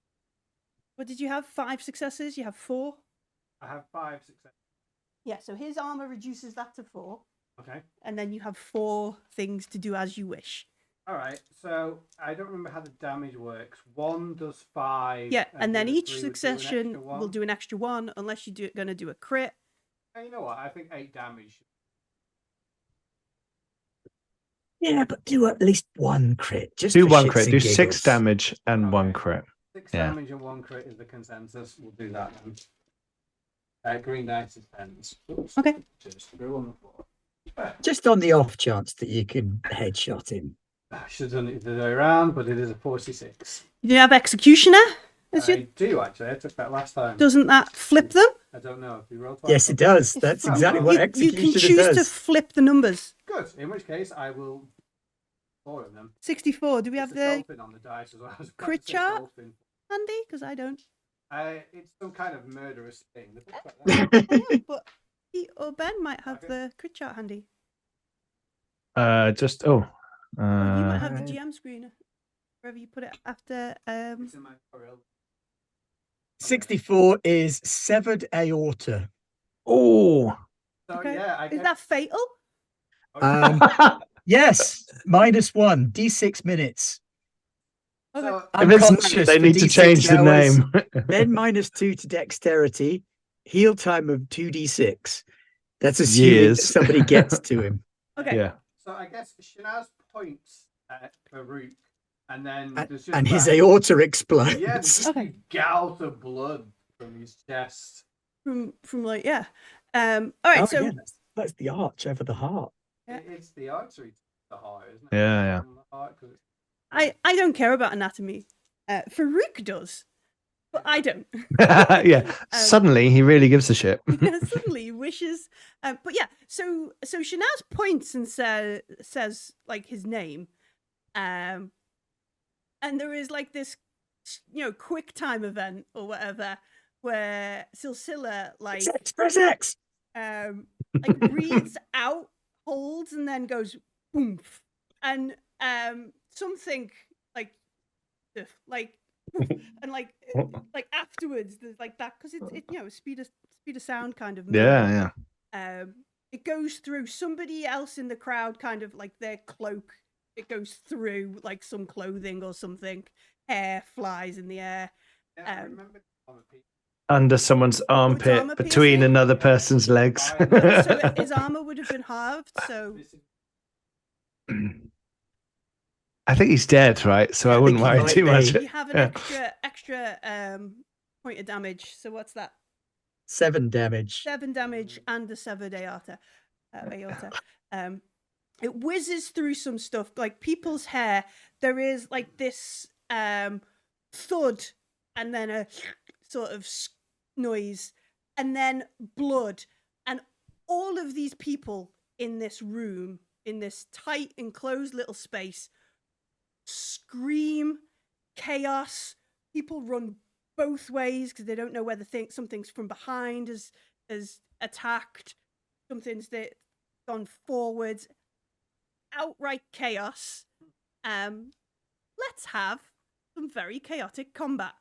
What did you have? 5 successes? You have 4? I have 5 success. Yeah, so his armor reduces that to 4, Okay. and then you have 4 things to do as you wish. All right. So I don't remember how the damage works. 1 does 5. Yeah, and then the each 3 would do an succession extra will 1. do an extra 1, unless you're going to do a crit. Hey, you know what? I think 8 damage. Yeah, but do at least 1 crit. Just Do for 1 shits crit. and Do giggles. 6 damage and Okay. 1 crit. 6 Yeah. damage and 1 crit is the consensus. We'll do that then. Green dice is 10s. Oops. Okay. Just go on the floor. Just on the off chance that you can headshot him. I should have done it the other way around, but it is a 46. You have Executioner? I do actually. I took that last time. Doesn't that flip them? I don't know if we roll twice. Yes, it does. If- That's Oh, exactly well, what You executioner can choose to does. flip the numbers. Good. In which case, I will 4 of them. 64. Do we have It's a the dolphin on the dice as well. I was about crit to say chart? dolphin. handy? Because I don't. It's some kind of murderous thing. They look like I that. know, but he or Ben might have Okay. the crit chart handy. Just Or you might have the Right. GM screen wherever you put it after. It's in my Coriolis. 64 is severed aorta. oh. So Okay. yeah, I Is guess. that fatal? Yes, -1, D6 minutes. Okay. So, If it's not, Unconscious they for need to D6 change the hours, name. Then -2 to dexterity, heal time of 2d6. That's assuming that Years. somebody gets to him. Okay. Yeah. so I guess Shanaz points at Farouk, and then And, there's just and his that- aorta explodes. Yeah, there's just Okay. a gout of blood from his chest. From like yeah. All right. Oh, So yeah, that's the arch over the heart. Yeah. It's the artery to the heart, isn't it? Yeah, yeah. From the heart, 'cause it's- I don't care about anatomy. Farouk does, but I don't. Yeah. Suddenly he really gives a shit. Suddenly he wishes. But yeah. So Shanaz points and says like his name, and there is like this, quick time event or whatever where Silsila like Press X. like breathes out, holds, and then goes boom, and something like and like afterwards there's like that because it's speed of sound kind of movement. Yeah, It goes through somebody else in the crowd, kind of like their cloak. It goes through like some clothing or something. Hair flies in the air. Yeah, I remember on the peak. Under someone's armpit armor between piercing? another person's legs. So his armor would have been halved. So This is- I think he's dead, right? So I I wouldn't think he worry might too much. be. you have an Yeah. extra point of damage. So what's that? 7 damage. 7 damage and a severed aorta. It whizzes through some stuff, like people's hair. There is like this thud, and then a sort of noise, and then blood, and all of these people in this room, in this tight enclosed little space, scream, chaos. People run both ways because they don't know whether something's from behind has attacked, something's that gone forwards. Outright chaos. Let's have some very chaotic combat.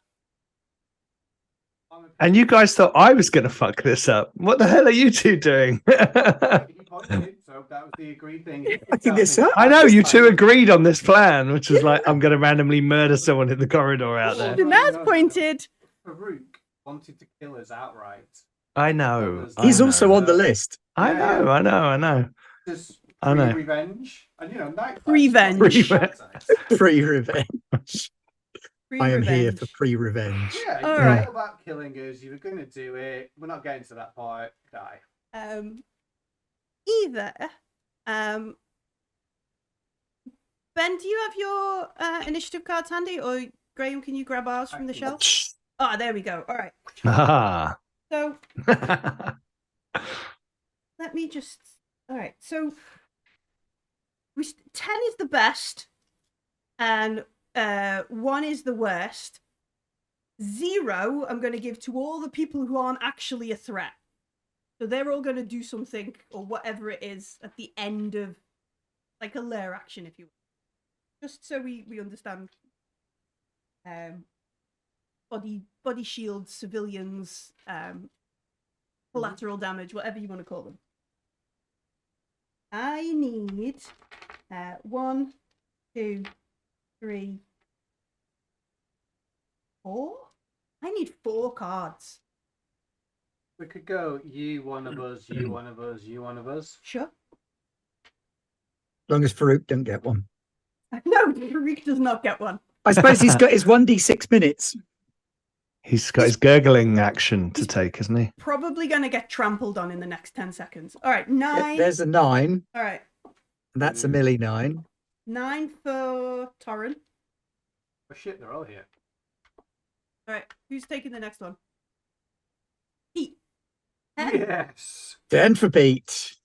And you guys thought I was going to fuck this up. What the hell are you two doing? He pointed, so that was the agreed thing. Fucking this up. I know you two agreed on this plan, which was like, I'm going to randomly murder someone in the corridor out there. Naz pointed. Farouk wanted to kill us outright. I know. He's I also know. on the list. I know. Just I know. revenge. And night Revenge. Free revenge. Free I am here revenge. for pre-revenge. Yeah, All you right. know about killing us. You were going to do it. We're not getting to that part. Die. Either. Ben, do you have your initiative cards handy, or Graham, can you grab ours from the shelf? Ah, there we go. All right. Ah. So let me just. All right. So 10 is the best, and 1 is the worst. 0, I'm going to give to all the people who aren't actually a threat. So they're all going to do something or whatever it is at the end of, like, a lair action, if you will. Just so we understand. Body shields, civilians, collateral damage, whatever you want to call them. I need 1, 2, 3, 4. I need 4 cards. We could go you one of us, you one of us, you one of us. Sure. As long as Farouk don't get one. No, Farouk does not get one. I suppose he's got his 1d6 minutes. He's got his gurgling action to take, isn't he? Probably going to get trampled on in the next 10 seconds. All right, 9. There's a 9. All right, And that's a Millie 9. 9 for Torrin. Oh shit, they're all here. All right, who's taking the next one? Pete. 10. Yes. 10 for Pete.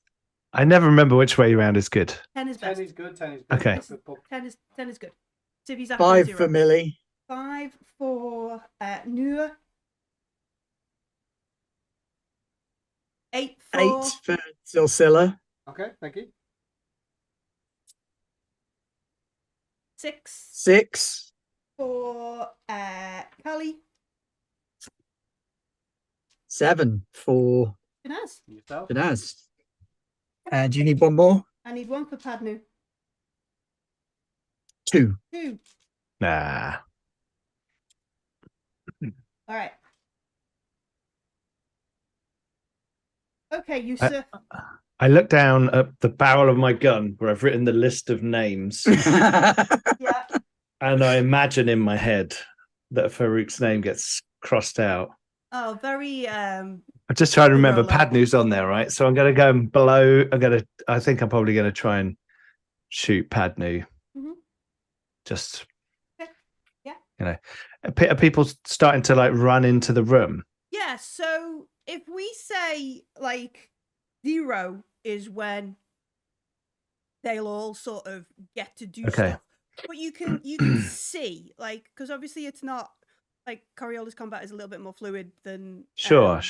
I never remember which way around is good. 10 is 10 best. is good, 10 is good. Okay. That's a book. 10 is good. Civvy's after 5 0. for Millie. 5 for Noor. 8 for 8 for Silsilla. Okay, thank you. 6 6. for Callie. 7 for Shanaz. Yourself. Banaz. And do you need one more? I need 1 for Padnu. 2. 2. Nah. All right. Okay, Yusuf. I look down at the barrel of my gun where I've written the list of names, Yeah. and I imagine in my head that Farouk's name gets crossed out. Oh, very. I'm just trying to remember. Low. Padnu's on there, right? So I'm going to go below. I think I'm probably going to try and shoot Padnu. Mhm. Just. Okay. Yeah. You know, are people starting to like run into the room? Yeah. So if we say like 0 is when they'll all sort of get to do Okay. stuff, but you can see like because obviously it's not like Coriolis combat is a little bit more fluid than Sure.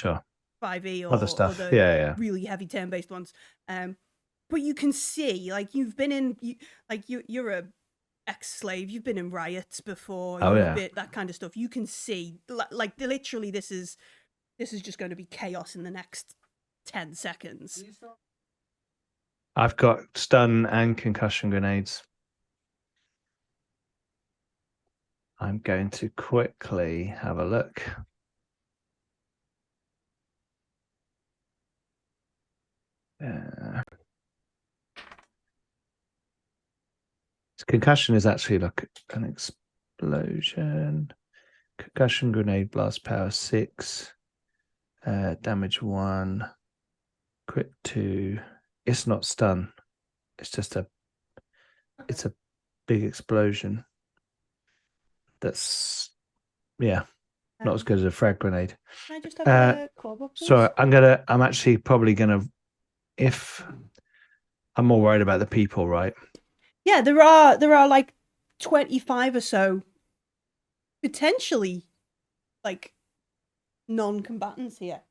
5e or Other stuff. the Yeah. really heavy turn-based ones. But you can see, like you've been in, you're a ex-slave. You've been in riots before. Oh, you've yeah. been, that kind of stuff. You can see, like literally, this is just going to be chaos in the next 10 seconds. I've got stun and concussion grenades. I'm going to quickly have a look. Concussion is actually like an explosion. Concussion grenade blast power 6. Damage 1. Crit 2. It's not stun. It's just it's a big explosion. That's not as good as a frag grenade. Can I just have a claw box, please? So I'm actually probably gonna, if I'm more worried about the people, right? Yeah, there are like 25 or so, potentially, like, non-combatants here.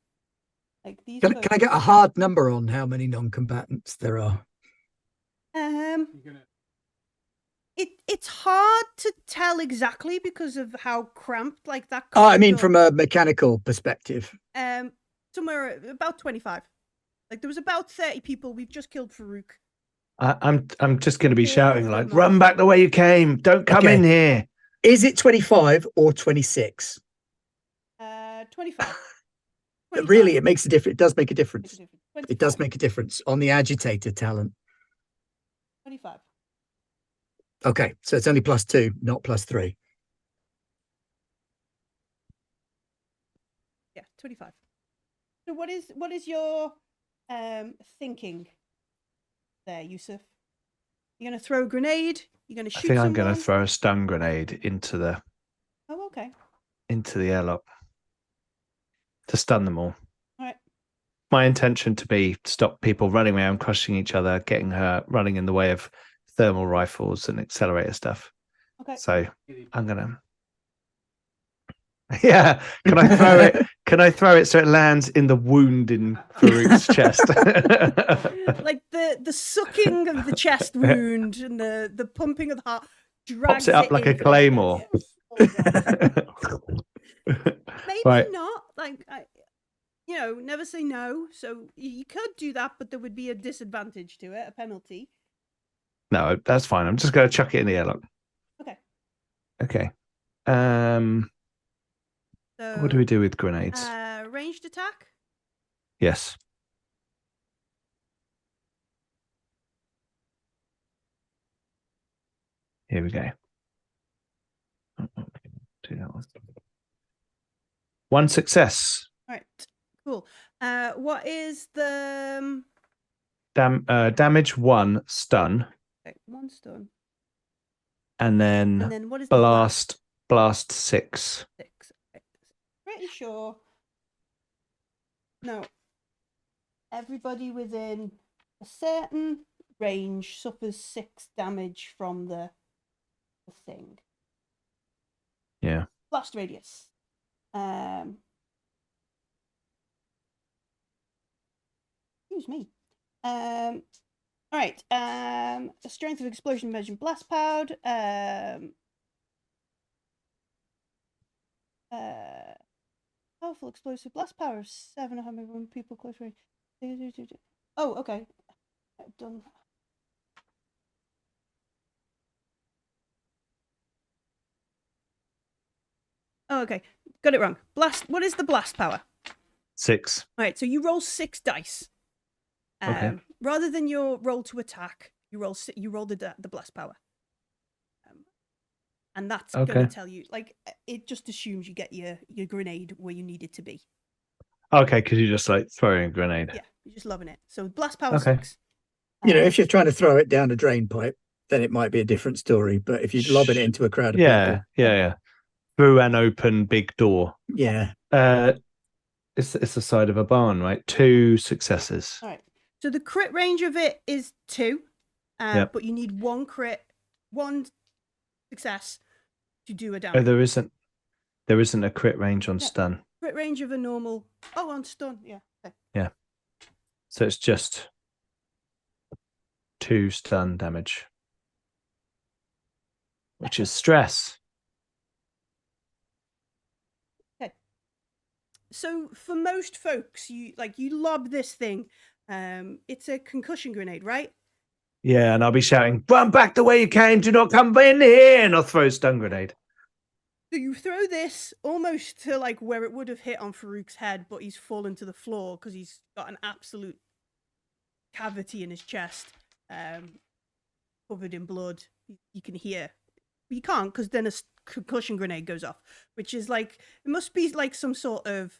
Like these. Can I get a hard number on how many non-combatants there are? You're gonna It's hard to tell exactly because of how cramped like that. Oh, I mean, corridor- from a mechanical perspective. somewhere about 25. Like there was about 30 people. We've just killed Farouk. I'm just going to be All shouting of like, them are- "Run back the way you came! Don't come Okay. in here!" Is it 25 or 26? 25. Really, it makes a difference. It does make a difference. Makes a difference. It does 25. make a difference on the agitator talent. 25. Okay, so it's only +2, not +3. Yeah, 25. So what is your thinking there, Yusuf? You're gonna throw a grenade? You're gonna I shoot think I'm someone? going to throw a stun grenade into the Oh, okay. airlock to stun them all. All right. My intention to be stop people running around, crushing each other, getting hurt, running in the way of thermal rifles and accelerator stuff. Okay. So I'm gonna. Yeah, can I throw it? Can I throw it so it lands in the wound in Farouk's chest? Like the sucking of the chest wound and the pumping of the heart drags Pops it up like a into the claymore. chest. Maybe Right. not. Like never say no. So you could do that, but there would be a disadvantage to it, a penalty. No, that's fine. I'm just going to chuck it in the airlock. Okay. Okay. So What do we do with grenades? ranged attack. Yes. Here we go. Do that one. One success. All right. Cool. What is the Damage 1, stun, okay, one stun? and And then then what is the blast 6. 6? Okay. Pretty sure. No. Everybody within a certain range suffers 6 damage from the thing. Yeah. Blast radius. Excuse me. All right. The strength of explosion measured blast power. Powerful explosive blast power of 7 how many people close range. Oh, okay. I've done. Oh, okay. Got it wrong. Blast. What is the blast power? 6. All right. So you roll 6 dice. Okay. Rather than your roll to attack, you roll the blast power. And that's going Okay. to tell you, like, it just assumes you get your grenade where you need it to be. Okay, because you just like throwing a grenade. Yeah, you're just loving it. So blast power Okay. 6. If you're trying to throw it down a drain pipe, then it might be a different story. But if you're lobbing it into a crowd of Yeah, people, yeah. Through an open big door. yeah. It's the side of a barn, right? 2 successes. All right. So the crit range of it is 2, Yep. but you need 1 success to do a Oh, damage. there isn't a crit range on Yeah. stun. Crit range of a normal. Oh, on stun. Yeah. Okay. So it's just 2 stun damage. Which is stress. So for most folks, you lob this thing. It's a concussion grenade, right? Yeah, and I'll be shouting, "Run back the way you came, do not come in here," and I'll throw a stun grenade. So you throw this almost to like where it would have hit on Farouk's head, but he's fallen to the floor because he's got an absolute cavity in his chest, covered in blood. You can hear. You can't because then a concussion grenade goes off, which is like it must be like some sort of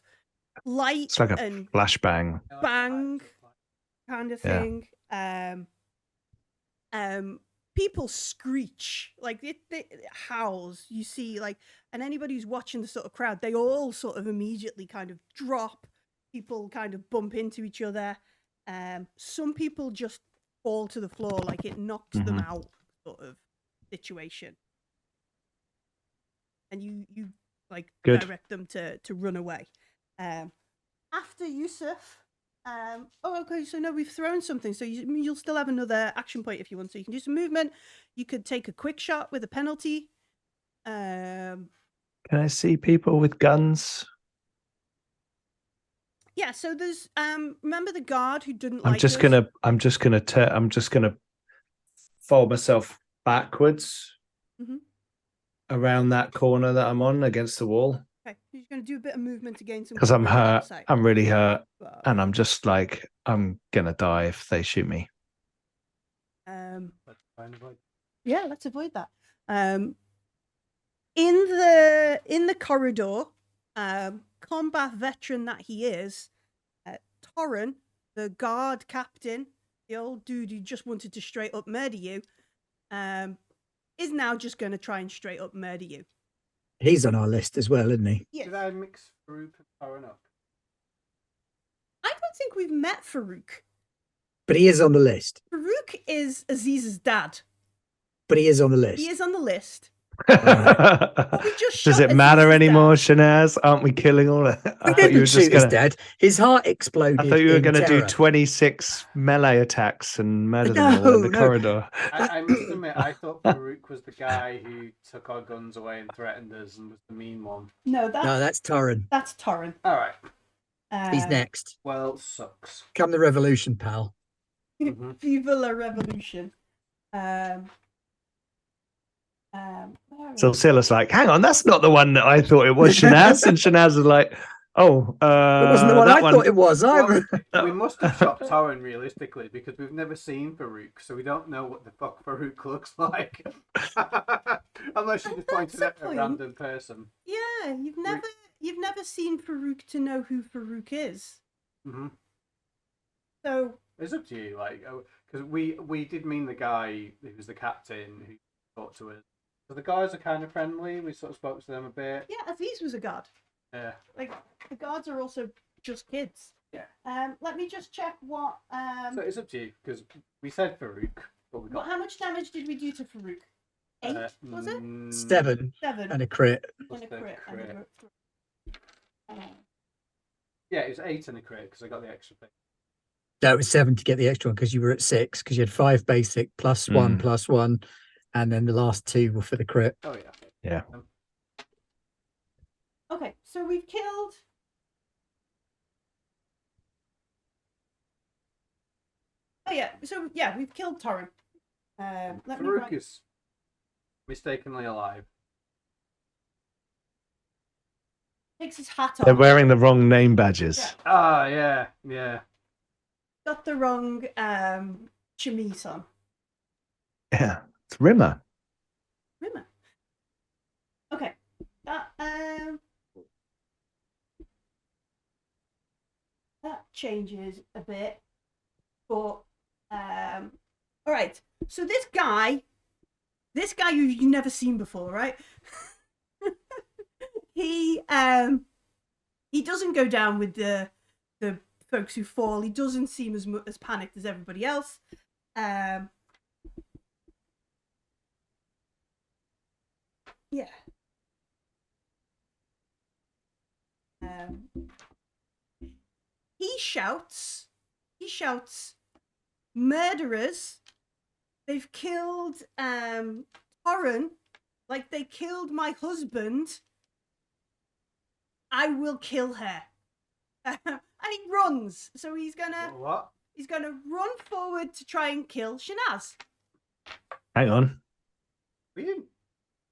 light It's like a and flashbang. bang kind of Yeah. thing. People screech like it howls. You see, like, and anybody who's watching the sort of crowd, they all sort of immediately kind of drop. People kind of bump into each other. Some people just fall to the floor, like it knocks them out, sort of situation. and you like Good. direct them to run away. After Yusuf, okay, so no, we've thrown something, so you'll still have another action point if you want. So you can do some movement. You could take a quick shot with a penalty. Can I see people with guns? Yeah, so there's remember the guard who didn't I'm like just us? gonna fold myself backwards Mhm. around that corner that I'm on against the wall Okay, he's going to do a bit of movement to gain some because I'm cover on the other hurt. side. I'm really hurt, Well, and I'm just like I'm gonna die if they shoot me. Let's find a way. Yeah, let's avoid that. In the corridor, combat veteran that he is, Torren, the guard captain, the old dude who just wanted to straight up murder you, is now just going to try and straight up murder you. He's on our list as well, isn't he? Yes. Did I mix Farouk and Torren up? I don't think we've met Farouk. But he is on the list. Farouk is Aziz's dad. But he is on the list. He is on the list. We just Does shot it matter Aziz's anymore, dad. Shanaz? Aren't we killing all of We didn't shoot his dad. His heart exploded. I thought you were going to do 26 melee attacks and murder them all in the No. corridor. I must admit, I thought Farouk was the guy who took our guns away and threatened us and was the mean one. No, No, that's Torren. that's Torren. All right. He's next. Well, sucks. Come the revolution, pal. Mhm. Viva la revolution. Where So is- Silas like, hang on, that's not the one that I thought it was, Shanaz. And Shanaz was like, oh, It wasn't the one that I thought it was either. Well, we must have shot Torren realistically because we've never seen Farouk, so we don't know what the fuck Farouk looks like. Unless you just pointed That's at a a point. random person. Yeah, you've never seen Farouk to know who Farouk is. Hmm. So It's up to you, like, because we did mean the guy who was the captain who talked to us. So the guys are kind of friendly. We sort of spoke to them a bit. yeah, Aziz was a guard. Yeah. Like the guards are also just kids. Yeah. Let me just check what So it's up to you because we said Farouk, but we got how much damage did we do to Farouk? 8 was it? 7 7 and a crit. plus and a the crit. and a crit. crit. Yeah, it was 8 and a crit because I got the extra thing. No, it was 7 to get the extra one because you were at 6 because you had 5 basic plus 1 plus 1, and then the last 2 were for the crit. Oh yeah. Yeah. Okay, so we've killed. Oh yeah, so yeah, we've killed Torren. Let me Farouk write- is mistakenly alive. takes his hat They're off. wearing the wrong name badges. Yeah. Ah, yeah, yeah. Got the wrong chemise on. Yeah. It's Rimmer. Rimmer. Okay. That changes a bit. But all right. So this guy who you've never seen before, right? he doesn't go down with the folks who fall. He doesn't seem as panicked as everybody else. Yeah. He shouts, murderers, they've killed Torren like they killed my husband. I will kill her. And he runs. So he's gonna What? run forward to try and kill Shanaz. Hang on. We didn't.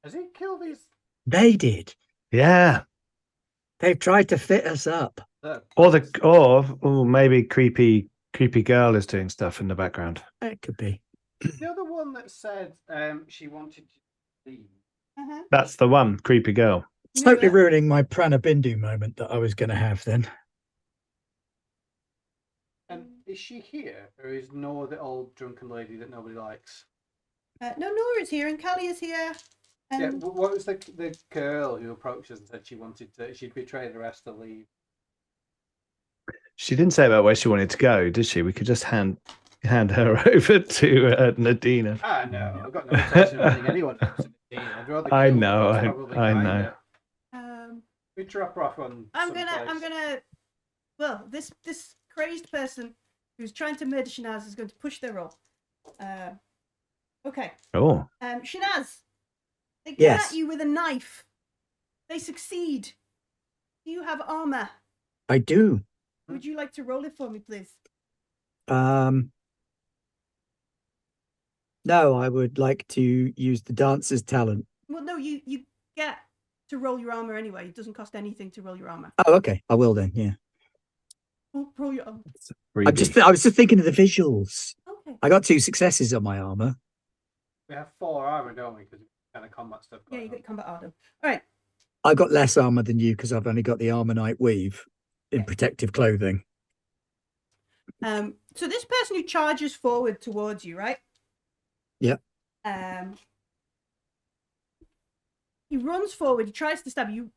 Has he killed these? They did. Yeah. They've tried to fit us up. Or maybe creepy girl is doing stuff in the background. It could be. The other one that said she wanted to leave. That's the one, creepy girl. Totally ruining my Prana Bindu moment that I was going to have then. And is she here, or is Nora the old drunken lady that nobody likes? No, Nora's here and Callie is here. Yeah. What was the girl who approached us and said she'd betray the rest to leave? She didn't say about where she wanted to go, did she? We could just hand her over to Nadina. Ah, no, I've got no intention of letting anyone else in I'd rather I kill know, than probably I guide know. it. Um, We drop her off on. I'm someplace. gonna. Well, this crazed person who's trying to murder Shinaz is going to push their roll. Okay. Oh, Shinaz, they come Yes. at you with a knife. They succeed. Do you have armor? I do. Would you like to roll it for me, please? No, I would like to use the dancer's talent. Well, no, you get to roll your armor anyway. It doesn't cost anything to roll your armor. Oh, okay. I will then. Yeah. Roll your armor. I was just thinking of the visuals. Okay. I got 2 successes on my armor. We have 4 armor, don't we? Because kind of combat stuff. Yeah, Going you on. get combat armor. All right. I got less armor than you because I've only got the armor knight weave in Yeah. protective clothing. So this person who charges forward towards you, right? Yep. He runs forward. He tries to stab you.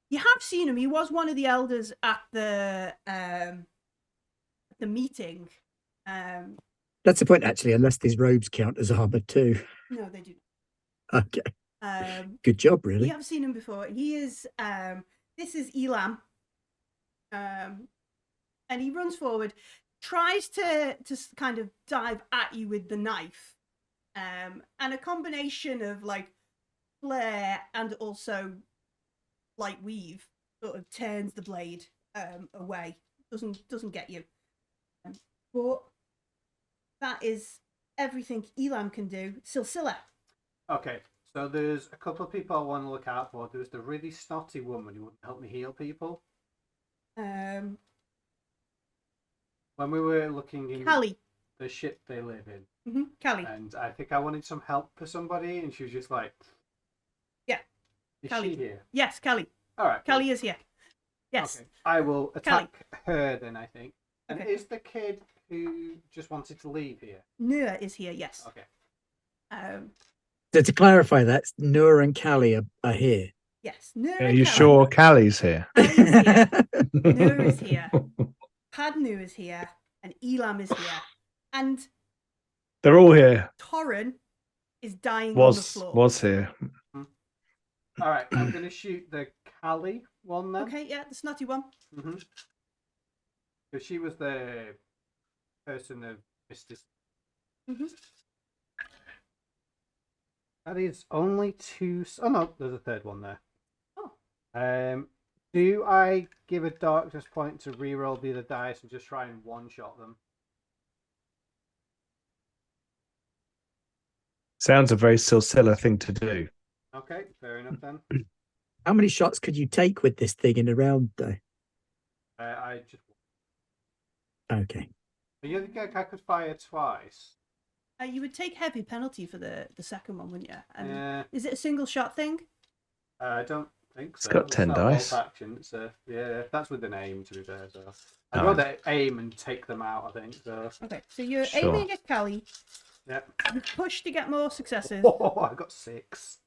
You have seen him. He was one of the elders at the meeting. That's the point, actually, unless these robes count as armor too. No, they do. Okay. Good job, You really. have seen him before. He is. This is Elam. And he runs forward, tries to kind of dive at you with the knife, and a combination of like flare and also light weave sort of turns the blade away. Doesn't get you. But that is everything Elam can do. Silsila. Okay, so there's a couple of people I want to look out for. There's the really snotty woman who wouldn't help me heal people. When we were looking in Callie. the ship they live in, Callie. and I think I wanted some help for somebody, and she was just like, Yeah. Is Callie. she here? Yes, Callie. All right. cool. Callie is here. Yes. Okay. I will attack her then, I think. And Okay. is the kid who just wanted to leave here? Nua is here, yes. Okay. So to clarify that, Noor and Callie are here. Yes. Nua are and you Callie. sure Callie's here? Callie's here. Nua is here. Padnu is here. And Elam is here. And They're all here. Torren is dying on the floor. Was here. All right. I'm going to shoot the Callie one then. Okay, yeah, the snotty one. Because she was the person of Mr. That is only 2. Oh no, there's a third one there. Oh. Do I give a darkness point to reroll the other dice and just try and one-shot them? Sounds a very Silsila thing to do. Okay, fair enough then. How many shots could you take with this thing in a round, though? I just. Okay. You think I could fire twice? You would take heavy penalty for the second one, wouldn't you? And Yeah. is it a single shot thing? I don't think so. It's got 10 not dice. bolt action. So yeah, that's with an aim to be fair. So I'd Nice. rather aim and take them out. I think so. Okay, so you're Sure. aiming at Callie. Yep. You push to get more successes. Oh, I got 6.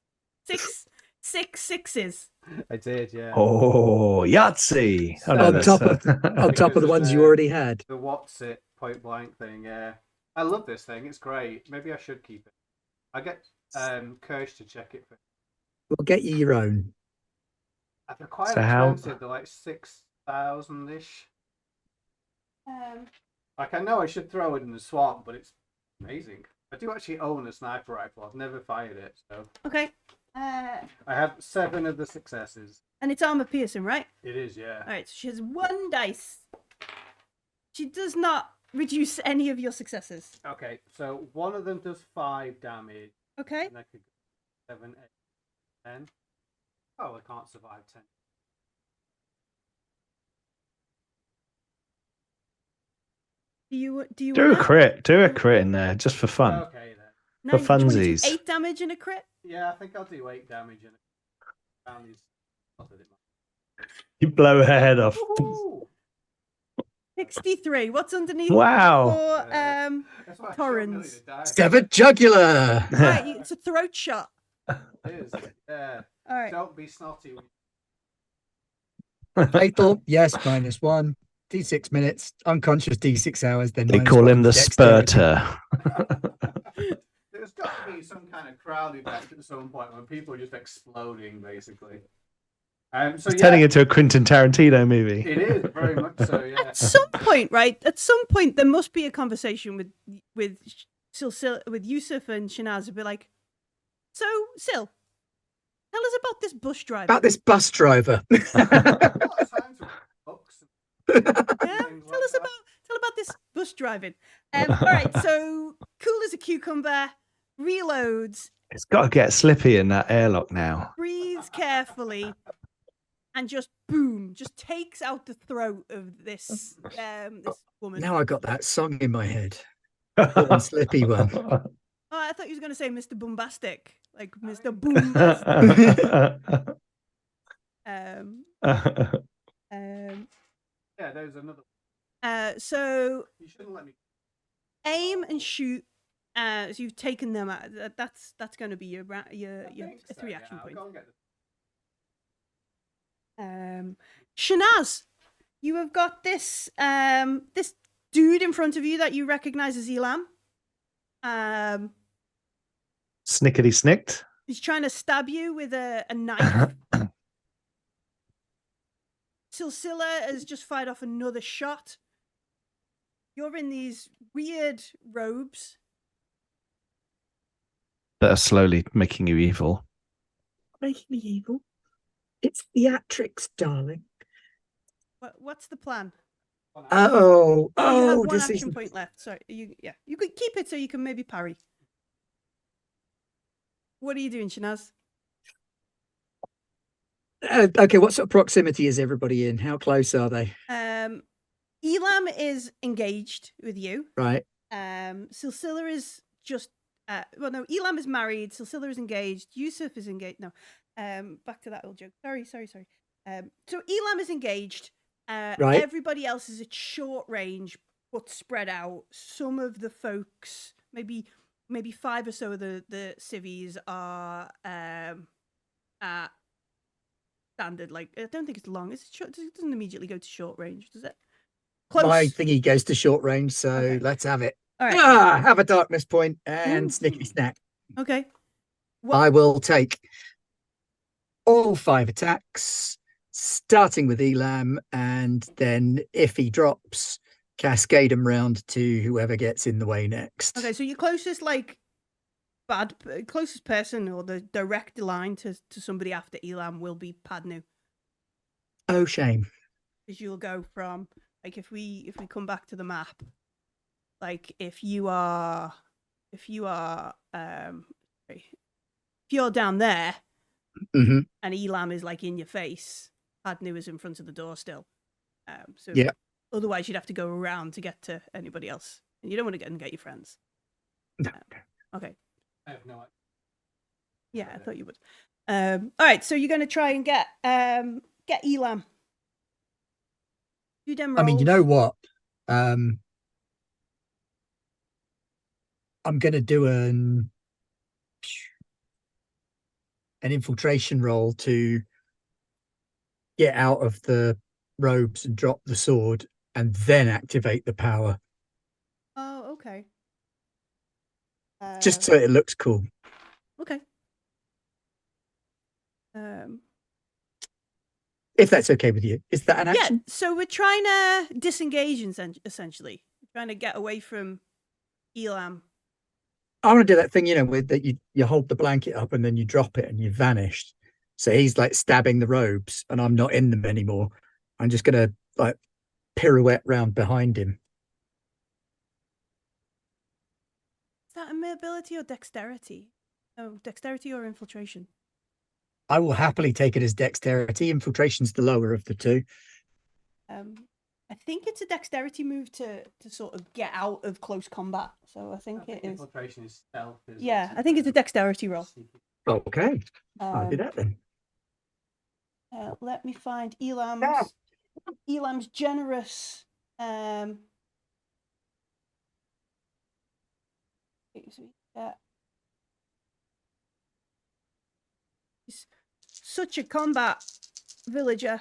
Six sixes. I did, yeah. Oh, Yahtzee! Oh, no, On that's, top on top of the ones you already had. The what's it point blank thing, yeah. I love this thing. It's great. Maybe I should keep it. I get Kirsch to check it for. We'll get you your own. They're quite So how- expensive. They're like 6,000 ish. Um, Like I know I should throw it in the swamp, but it's amazing. I do actually own a sniper rifle. I've never fired it, so okay. I have 7 of the successes. And it's armor piercing, right? It is, yeah. All right, so she has 1 dice. She does not reduce any of your successes. Okay, so one of them does 5 damage, Okay. and I could go 7, 8, 10. Oh, I can't survive 10. Do you do wanna- a crit. Do a crit in there, just for fun. Okay then. No, for do you wanna do funsies. 8 damage in a crit? Yeah, I think I'll do 8 damage and found these. Not that it matters. You blow her head off. Woohoo! 63. What's underneath? Wow. For, That's why I shot Torrens. Millie to die. Severed jugular. right, it's a throat shot. It is. Yeah. All right. Don't be snotty. Fatal, yes, -1. D6 minutes, unconscious D6 hours, then They -1 call him the dexterity. Spurter. There's got to be some kind of crowd effect at some point when people are just exploding, basically. It's turning into a Quentin Tarantino movie. It is very much so. Yeah. At some point, right? At some point, there must be a conversation with Yusuf and Shanaz and be like, "So, Sil, tell us about this bus driver." About this bus driver. Tell about this bus driving. All right, so cool as a cucumber, reloads, It's got to get slippy in that airlock now. breathes carefully, and just boom, just takes out the throat of this this woman. Now I got that song in my head. One slippy one. Oh, I thought you was going to say Mr. Bombastic, like Mr. Boombastic. Yeah, there's another. So You shouldn't let me. aim and shoot. So you've taken them out. That's going to be your I think so, 3 yeah, action I'll points. go and get Shanaz, you have got this this dude in front of you that you recognize as Elam. Snickety snicked. He's trying to stab you with a knife. Silsilla has just fired off another shot. You're in these weird robes. That are slowly making you evil. Making me evil. It's theatrics, darling. What's the plan? Oh, You have one this action is point left. Sorry, you could keep it so you can maybe parry. What are you doing, Shanaz? okay. What sort of proximity is everybody in? How close are they? Elam is engaged with you. Right. Silsilla is just well, no, Elam is married. Silsilla is engaged. Yusuf is engaged. No, back to that old joke. Sorry. So Elam is engaged. Right. Everybody else is at short range, but spread out. Some of the folks, maybe 5 or so of the civvies are standard. Like, I don't think it's long. It doesn't immediately go to short range, does it? Close. My thingy goes to short range, so Okay. let's have it. All right. Have a darkness point and Ooh. snickety snack. Okay. I will take all 5 attacks, starting with Elam, and then if he drops, cascade him round to whoever gets in the way next. Okay, so your closest closest person or the direct line to somebody after Elam will be Padnu. Oh, shame. Because you'll go from, like, if we come back to the map, like if you're down there, Mm-hmm. and Elam is like in your face, Padnu is in front of the door still. So yeah. Otherwise, you'd have to go around to get to anybody else, and you don't want to get your friends. No. Okay. I have no idea. Yeah, I thought you would. All right, so you're going to try and get Elam. Do them rolls. I mean, you know what? I'm going to do an infiltration roll to get out of the robes and drop the sword and then activate the power. Oh, okay. Just so it looks cool. Okay. If that's okay with you. Is that an action? Yeah, so we're trying to disengage, essentially. We're trying to get away from Elam. I want to do that thing, with that you hold the blanket up and then you drop it and you've vanished. So he's like stabbing the robes and I'm not in them anymore. I'm just going to like pirouette round behind him. Is that a ability or dexterity? Oh, dexterity or infiltration? I will happily take it as dexterity. Infiltration's the lower of the two. I think it's a dexterity move to sort of get out of close combat. So I think it is. Infiltration is stealth. Yeah, I think it's a dexterity roll. Okay. I'll do that then. Let me find Elam's generous. He's such a combat villager.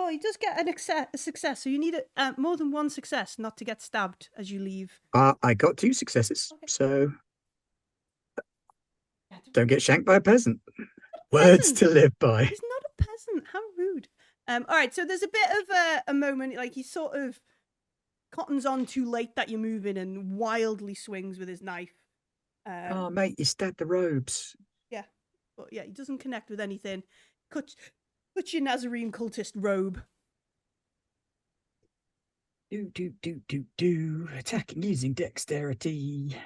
Oh, he does get a success, so you need more than one success not to get stabbed as you leave. I got 2 successes, Okay. so Don't get shanked by a peasant. Words to live by. He's not a peasant. How rude. All right, so there's a bit of a moment, like he sort of cottons on too late that you're moving and wildly swings with his knife. Oh, mate, you stabbed the robes. But yeah, he doesn't connect with anything. Cuts your Nazarene cultist robe. Do. Attacking using dexterity.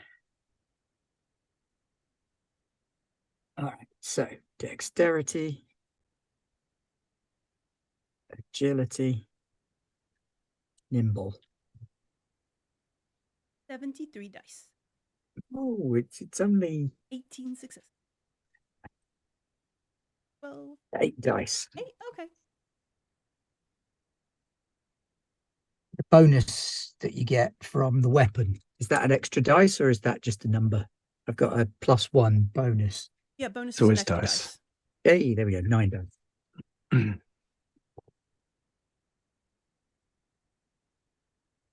All right, so dexterity, agility, nimble. 73 dice. Oh, it's only 18 successes. Well, 8 dice. 8? Okay. The bonus that you get from the weapon, is that an extra dice or is that just a number? I've got a +1 bonus. Yeah, bonus It's is an always extra dice. dice. Hey, there we go, 9 dice.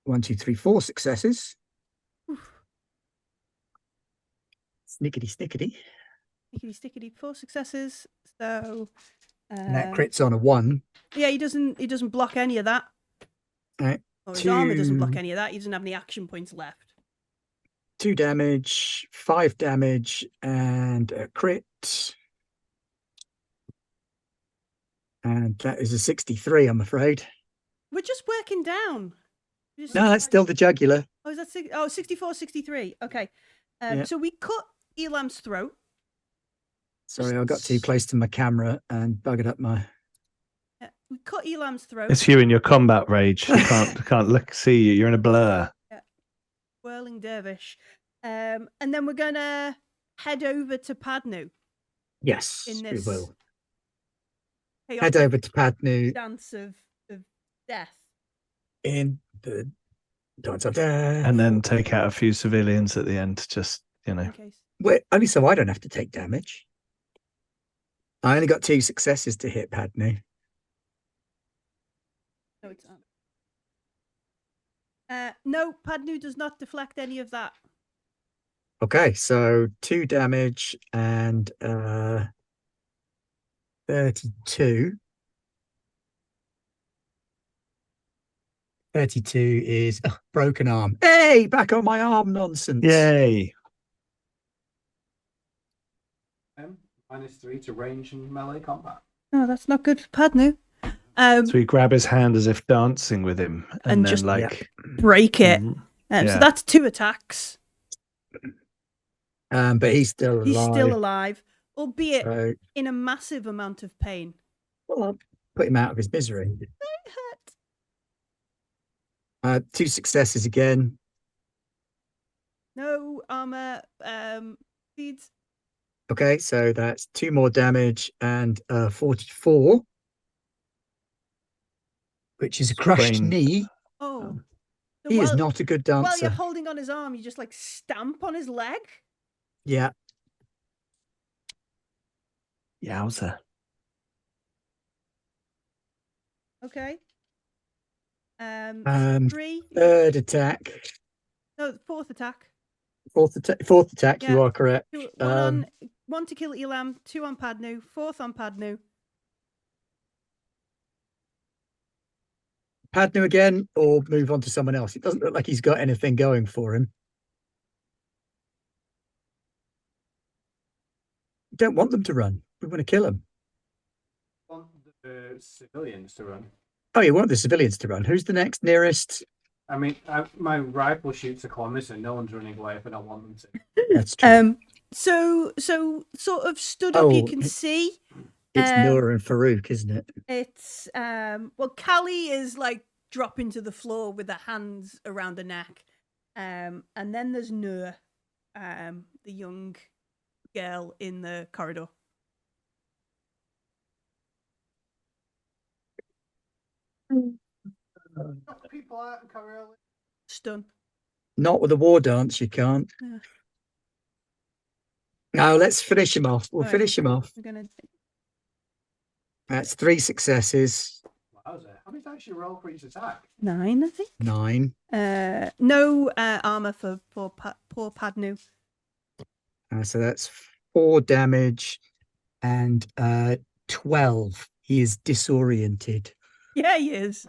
1, 2, 3, 4 successes. Oof. Snickety. Stickety, stickety, 4 successes. So And that crits on a 1. yeah, he doesn't block any of that. Right. Or his armor doesn't block 2 any of that. He doesn't have any action points left. 2 damage, 5 damage, and a crit. And that is a 63, I'm afraid. We're just working down. No, that's still the jugular. Oh, is that 64, 63. Okay. Yeah. So we cut Elam's throat. Sorry, I got too close to my camera and buggered up my... We cut Elam's throat. It's you in your combat rage. I can't see you. You're in a blur. Whirling dervish. And then we're gonna head over to Padnu. Yes, In we this will. chaotic Head over to Padnu dance of death. in the dance of death. And then take out a few civilians at the end. Just, you know. In case. Wait, only so I don't have to take damage. I only got 2 successes to hit Padnu. No, it's not. No, Padnu does not deflect any of that. Okay, so 2 damage and 32. 32 is broken arm. Hey, back on my arm nonsense. Yay. -3 to range and melee combat. No, that's not good for Padnu. So we grab his hand as if dancing with him, and And then just- like Break it. Mhm. So Yeah. that's 2 attacks. But he's still alive. He's still alive, albeit So, in a massive amount of pain. well, I'll put him out of his misery. It hurt. 2 successes again. No armor. Feeds. Okay, so that's 2 more damage and 44, which is a crushed Brain. knee. Oh. So He is while- not a good While dancer. you're holding on his arm, you just like stamp on his leg. Yeah. Yowza. Okay. Um, 3. Third attack. No, 4th attack. Fourth attack, you Yeah. are correct. 1 to kill Elam, 2 on Padnu, 4th on Padnu. Padnu again, or move on to someone else. It doesn't look like he's got anything going for him. We don't want them to run. We want to kill them. Want the civilians to run. Oh, you want the civilians to run. Who's the next nearest? I mean, my rifle shoots a kilometre, and no one's running away if I don't want them to. That's true. So sort of stood up, you Oh, can see. It's um, Noor and Farouk, isn't it? It's well, Callie is like dropping to the floor with her hands around her neck. And then there's Nur, the young girl in the corridor. Knock people out in Coriolis. Stun. Not with a war dance, you can't. Yeah. No, let's finish him off. We'll Alright. finish him off. We're gonna That's 3 successes. Wowza. How many dice you roll for each attack? 9, I think. 9. No armor for poor Padnu. So that's 4 damage and 12. He is disoriented. Yeah, he is.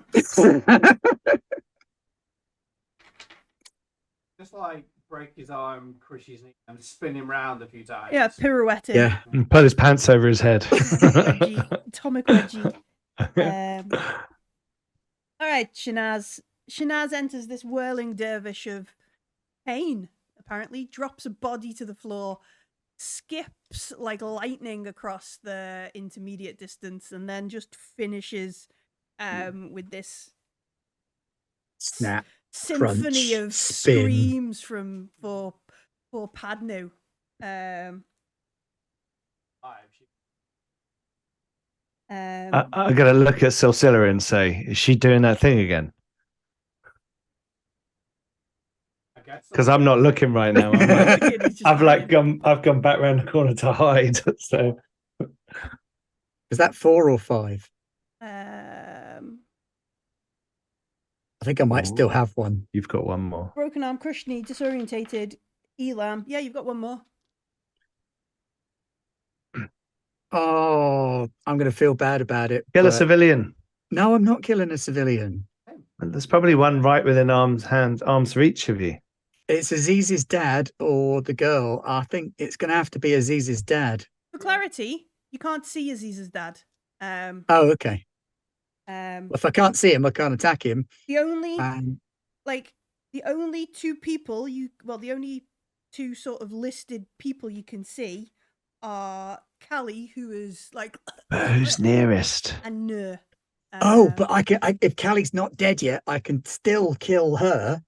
Just like break his arm, crush his knee, and spin him round a few times. Yeah, pirouetting. Yeah. And put his pants over his head. Atomic wedgie. All right, Shanaz. Shanaz enters this whirling dervish of pain, apparently, drops a body to the floor, skips like lightning across the intermediate distance, and then just finishes with this Snap. symphony crunch, of spin. screams from for Padnu. I'm going to look at Silsilla and say, is she doing that thing again? Because I'm not looking right now. I've gone back around the corner to hide. So Is that 4 or 5? I I think I might still have one. you've got one more. broken arm, crushed knee, disorientated, Elam. Yeah, you've got one more. Oh, I'm going to feel bad about it. Kill a but- civilian. No, I'm not killing a civilian. There's probably one right within arm's reach of you. It's Aziz's dad or the girl. I think it's going to have to be Aziz's dad. For clarity, you can't see Aziz's dad. Oh, okay. Well, if I can't see him, I can't attack him. The only And the only two people the only two sort of listed people you can see are Callie, who is like But who's nearest? and Nur. but I can. If Callie's not dead yet, I can still kill her.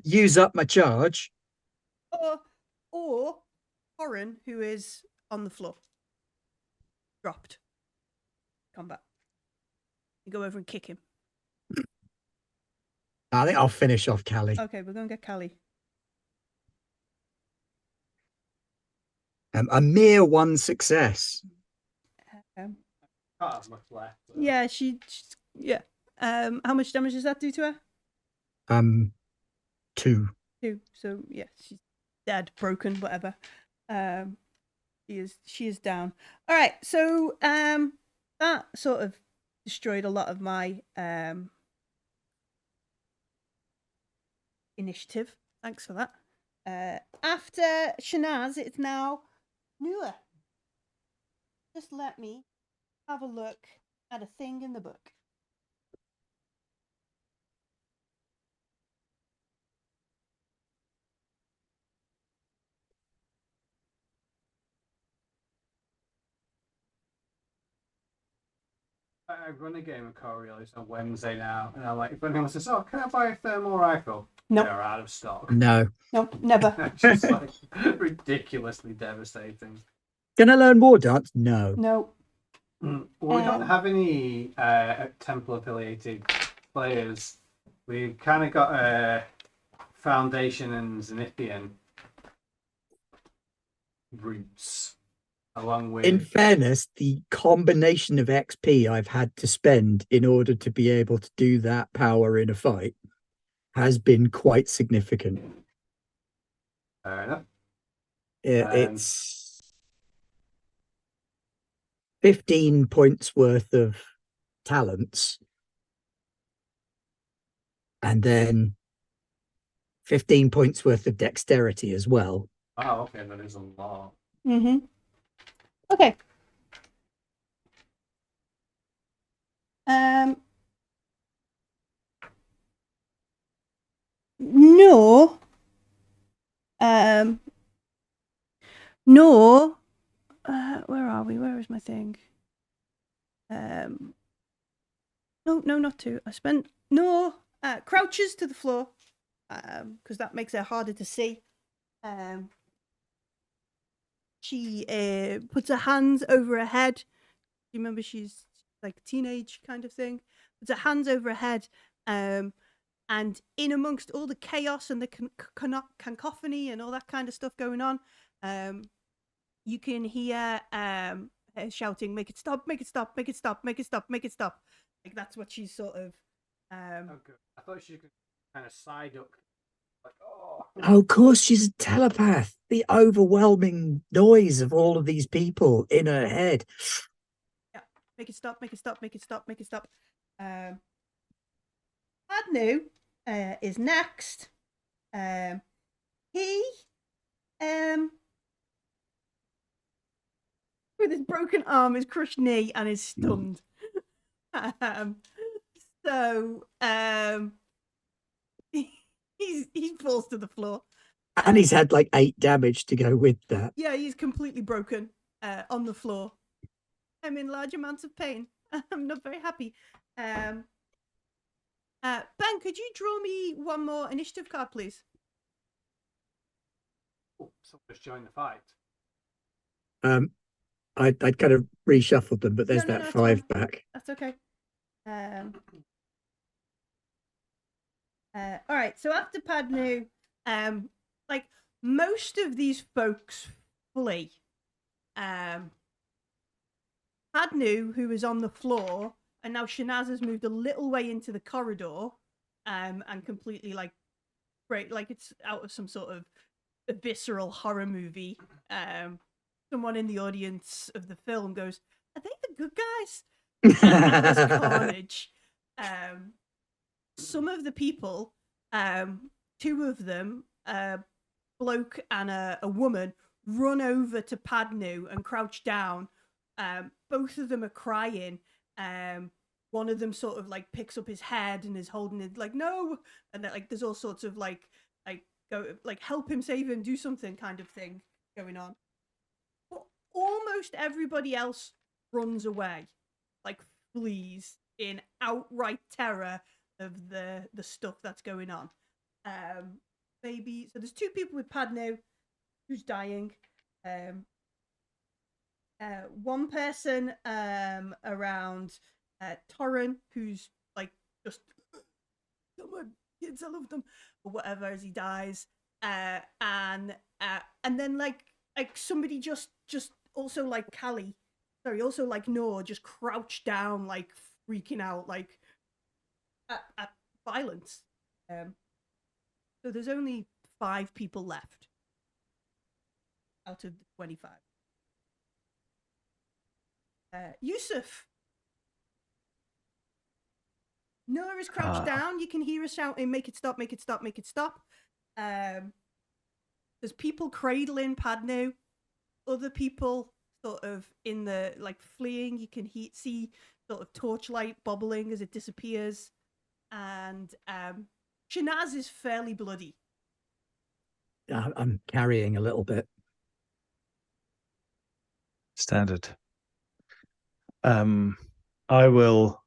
Use up my charge. Or Horan, who is on the floor, dropped. Combat. You go over and kick him. I think I'll finish off Callie. Okay, we're gonna get Callie. A mere 1 success. Um, Can't have much left. So. yeah, yeah. How much damage does that do to her? 2. 2. So yeah, she's dead, broken, whatever. She is down. All right, so that sort of destroyed a lot of my initiative. Thanks for that. After Shanaz, it's now Nua. Just let me have a look at a thing in the book. I run a game of Coriolis on Wednesday now, and I'm like, if anyone says, "Oh, can I buy a thermal rifle?" Nope. They're out of stock. No. Nope, never. It's just like ridiculously devastating. Can I learn war dance? No. No. Well, we don't have any temple affiliated players. We've kind of got Foundation and Zenithian roots. Along with, In fairness, the combination of XP I've had to spend in order to be able to do that power in a fight has been quite significant. fair enough. It's 15 points worth of talents, and then 15 points worth of dexterity as well. Oh, okay, that is a lot. Mm-hmm. Okay. No. No. Where are we? Where is my thing? No, not 2. I spent crouches to the floor, because that makes it harder to see. She puts her hands over her head. You remember she's like a teenage kind of thing. Puts her hands over her head, and in amongst all the chaos and the cacophony and all that kind of stuff going on, you can hear her shouting, "Make it stop! Make it stop! Make it stop! Make it stop! Make it stop!" Like that's what she's sort of. Okay. I thought she could kind of side up. Like, oh. Oh, of course, she's a telepath. the overwhelming noise of all of these people in her head. Yeah, make it stop, make it stop, make it stop, make it stop. Adnu is next. He with his broken arm, his crushed knee, and is stunned. So he falls to the floor. And he's had like 8 damage to go with that. Yeah, he's completely broken on the floor. I'm in large amounts of pain. I'm not very happy. Ben, could you draw me one more initiative card, please? Oh, someone's joined the fight. I'd kind of reshuffled them, but there's No, that it's 5 fine. back. That's okay. All right. So after Padnu, like most of these folks flee. Padnu, who is on the floor, and now Shanaz has moved a little way into the corridor, and completely like it's out of some sort of a visceral horror movie. Someone in the audience of the film goes, "Are they the good guys?" At this carnage. Some of the people, 2 of them, a bloke and a woman, run over to Padnu and crouch down. Both of them are crying. One of them sort of like picks up his head and is holding it like no, and like there's all sorts of like go like help him, save him, do something kind of thing going on. But almost everybody else runs away, like flees in outright terror of the stuff that's going on. Maybe so. There's 2 people with Padnu who's dying. One person around Torren who's like just come on kids, I love them or whatever as he dies. And then like somebody just also like Callie. Sorry, also like Noor just crouched down, like freaking out, like at violence. So there's only 5 people left out of the 25. Yusuf. Noor is crouched down. You can hear her shouting, "Make it stop! Make it stop! Make it stop!" There's people cradling Padnu. Other people sort of in the like fleeing. You can see sort of torchlight bobbling as it disappears, and Shanaz is fairly bloody. I'm carrying a little bit. Standard. I will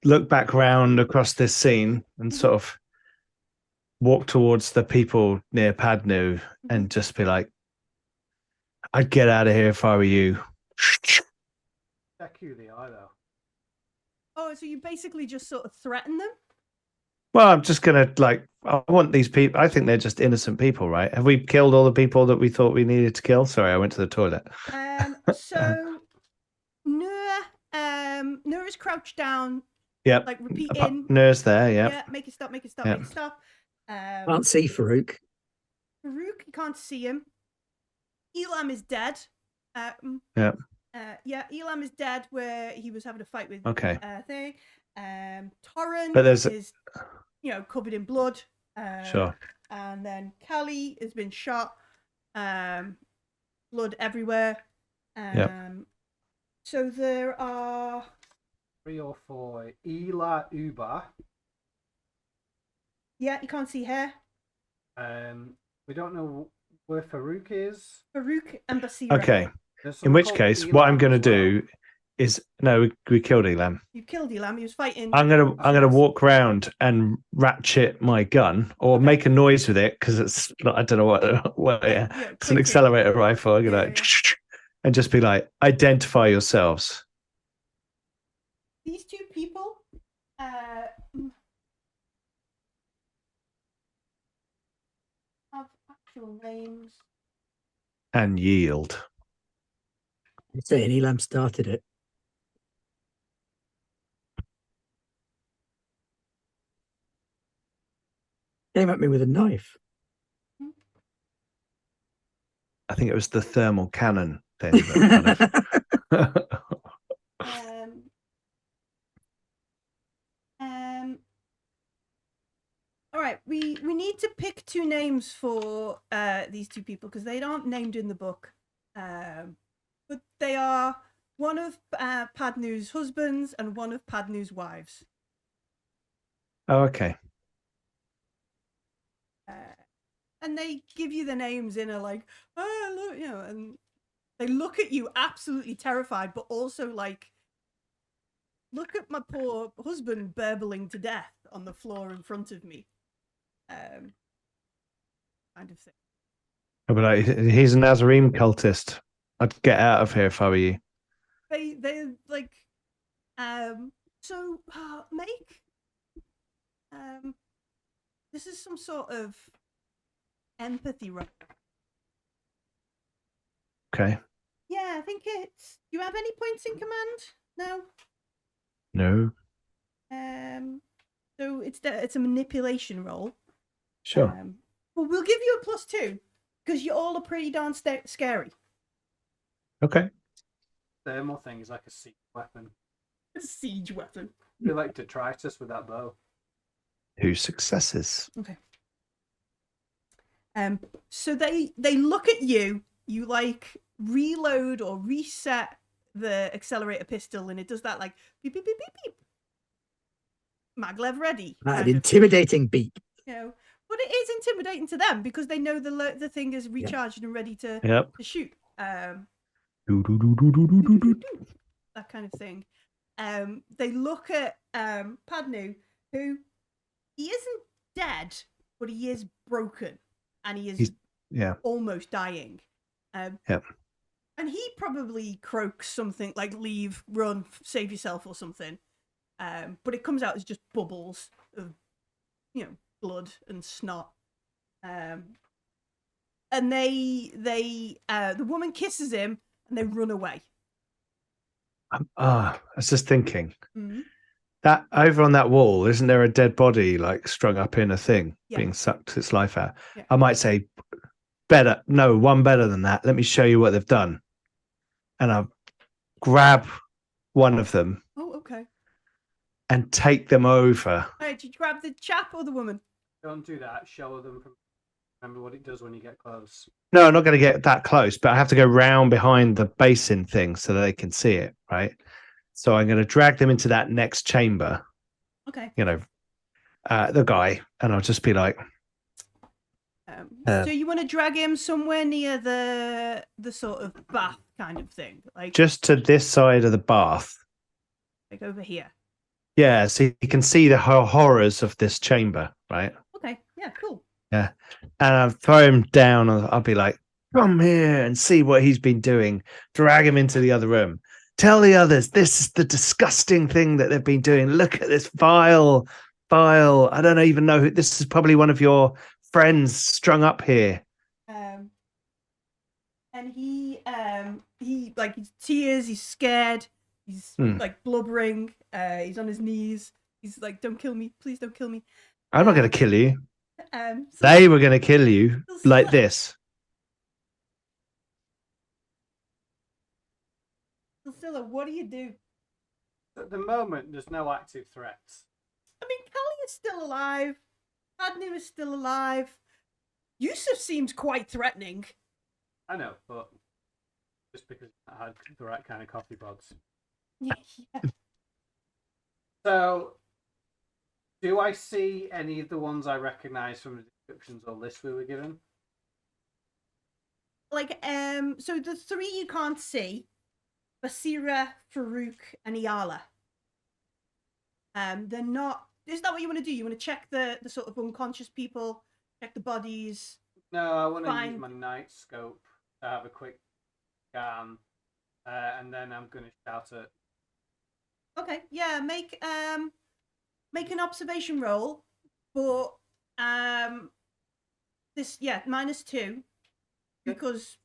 look back round across this scene and sort of walk towards the people near Padnu and just be like, I'd get out of here if I were you. Check you the eye though. Oh, so you basically just sort of threaten them? Well, I'm just gonna I want these people. I think they're just innocent people, right? Have we killed all the people that we thought we needed to kill? Sorry, I went to the toilet. So Noor is crouched down. Yep. Like repeating. Noor's there. Yep. Yeah. Make it stop. Make it stop. Make it stop. Can't see Farouk. Farouk, you can't see him. Elam is dead. Yeah. Elam is dead where he was having a fight with thing. Torren is covered in blood. Sure. And then Callie has been shot. Blood everywhere. So there are 3 or 4. Ela Uba. Yeah, you can't see her. We don't know where Farouk is. Farouk and Basira. Okay. In which case, what I'm going to do is we killed Elam. You killed Elam. He was fighting. I'm gonna walk around and ratchet my gun or make a noise with it because it's I don't know what it's an accelerator rifle. I'm gonna and just be like, identify yourselves. These 2 people have actual names. And yield. You're saying Elam started it. Came at me with a knife. I think it was the thermal cannon thing. That kind of... All right, we need to pick 2 names for these 2 people because they aren't named in the book, but they are one of Padnu's husbands and one of Padnu's wives. Oh, okay. And they give you the names in a like, oh look, you know, and they look at you absolutely terrified, but also like, look at my poor husband burbling to death on the floor in front of me. Kind of thing. I'd be like, he's a Nazarene cultist. I'd get out of here if I were you. They like, so make, this is some sort of empathy roll. Okay. Yeah, I think it's. Do you have any points in command? No. No. So it's a manipulation roll. Sure. Well, we'll give you a +2 because you all are pretty darn scary. Okay. Thermal thing is like a siege weapon. A siege weapon. I feel like detritus with that bow. 2 successes. Okay. So they look at you. You like reload or reset the accelerator pistol, and it does that like beep beep beep beep beep. Maglev ready. An intimidating beep. You know, but it is intimidating to them because they know the thing is recharged and ready to to shoot. That kind of thing. They look at Padnu, who he isn't dead, but he is broken, and he's almost dying. And he probably croaks something like "Leave, run, save yourself" or something. But it comes out as just bubbles of, you know, blood and snot. And the woman kisses him and they run away. I was just thinking Mm-hmm. that over on that wall, isn't there a dead body like strung up in a thing being sucked its life out? Yeah. I might say one better than that. Let me show you what they've done. And I'll grab one of them. Oh, okay. And take them over. All right, did you grab the chap or the woman? Don't do that. Show them. Remember what it does when you get close. No, I'm not going to get that close, but I have to go round behind the basin thing so that they can see it, right? So I'm going to drag them into that next chamber. Okay. You know, the guy, and I'll just be like. So you want to drag him somewhere near the sort of bath kind of thing, like just to this side of the bath, like over here. Yeah, so you can see the horrors of this chamber, right? Okay, yeah, cool. Yeah, and I'll throw him down. I'll be like, "Come here and see what he's been doing." Drag him into the other room. Tell the others this is the disgusting thing that they've been doing. Look at this vile. I don't even know who. This is probably one of your friends strung up here. And he like he's tears. He's scared. He's like blubbering. He's on his knees. He's like, "Don't kill me, please, don't kill me." I'm not going to kill you. So They were going to kill you like this. Priscilla, what do you do? At the moment, there's no active threats. I mean, Callie is still alive. Padnu is still alive. Yusuf seems quite threatening. I know, but just because I had the right kind of coffee pods. Yeah. So, do I see any of the ones I recognise from the descriptions or lists we were given? Like, so the 3 you can't see: Basira, Farouk, and Iyala. They're not. Is that what you want to do? You want to check the sort of unconscious people, check the bodies? No, I want to use my night scope to have a quick scan, and then I'm going to shout at. Okay, yeah, make an observation roll, but this -2 because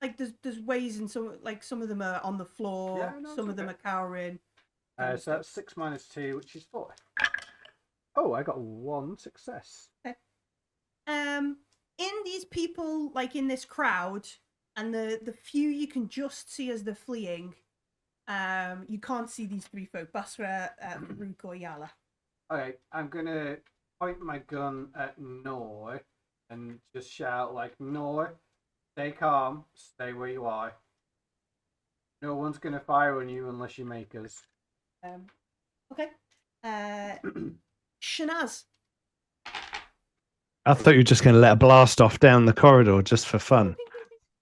like there's ways in some of them are on the floor, some of them are cowering. So that's 6 minus 2, which is 4. Oh, I got 1 success. Okay. In these people, like in this crowd, and the few you can just see as they're fleeing, you can't see these three folk, Basra, Rook, or Yala. Okay, I'm gonna point my gun at Noor and just shout like, Noor, stay calm, stay where you are. No one's gonna fire on you unless you make us. Okay. Shanaz. I thought you were just going to let a blast off down the corridor just for fun.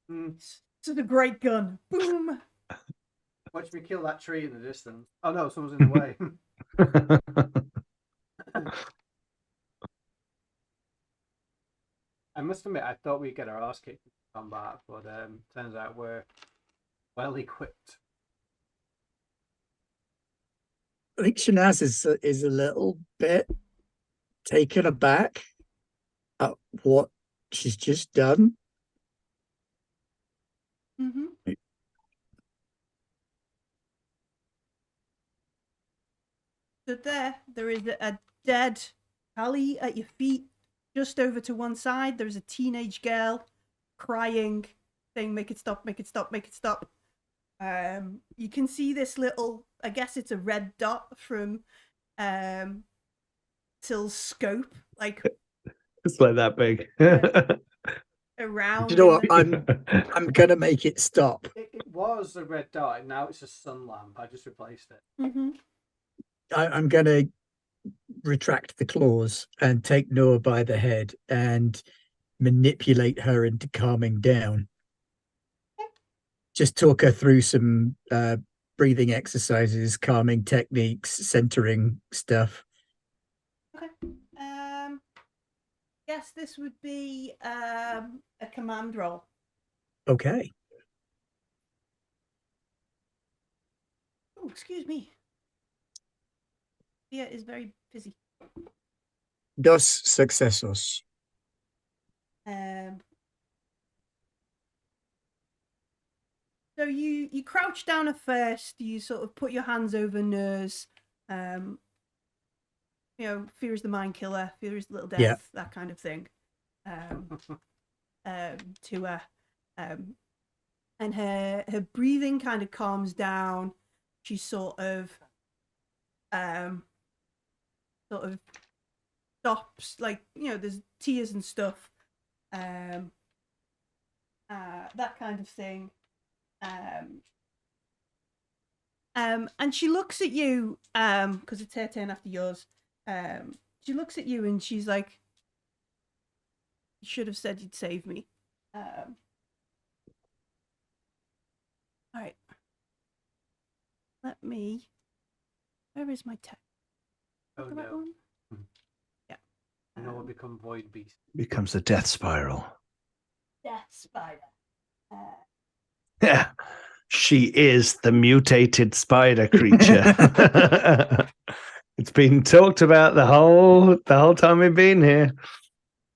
It's a great gun. Boom. Watch me kill that tree in the distance. Oh no, someone's in the way. I must admit, I thought we'd get our ass kicked in combat, but turns out we're well equipped. I think Shanaz is a little bit taken aback at what she's just done. Mm-hmm. So there is a dead Callie at your feet. Just over to one side, there's a teenage girl crying, saying, "Make it stop, make it stop, make it stop." You can see this little, I guess it's a red dot from Till's scope, like It's like that big. around. You know what? I'm gonna make it stop. It was a red dot, and now it's a sun lamp. I just replaced it. Mm-hmm. I'm gonna retract the claws and take Noah by the head and manipulate her into calming down. Just talk her through some breathing exercises, calming techniques, centering stuff. Okay. Yes, this would be a command roll. Okay. Oh, excuse me. Thea is very busy. Dos sucesos. So you crouch down at first. You sort of put your hands over Nurse. Fear is the mind killer. Fear is the little death. Yeah. That kind of thing. To her, and her breathing kind of calms down. She sort of stops, like, there's tears and stuff, that kind of thing. And she looks at you, because it's her turn after yours. She looks at you and she's like, "You should have said you'd save me." All right. Where is my text? Oh The right no. one? Yeah. Noah become void beast. Becomes a death spiral. Death spider. Yeah. She is the mutated spider creature. It's been talked about the whole time we've been here.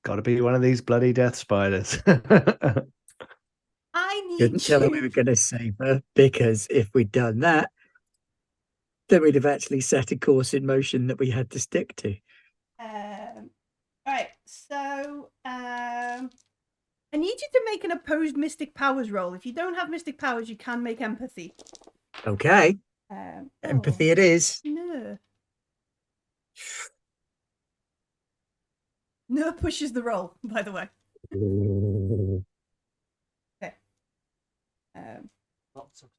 Got to be one of these bloody death spiders. I need Didn't tell her we were going to save her, because if we'd done that, then we'd have actually set a course in motion that we had to stick to. All right. So I need you to make an opposed mystic powers roll. If you don't have mystic powers, you can make empathy. Okay. Empathy it is. No. No pushes the roll, by the way. Okay. Lots of.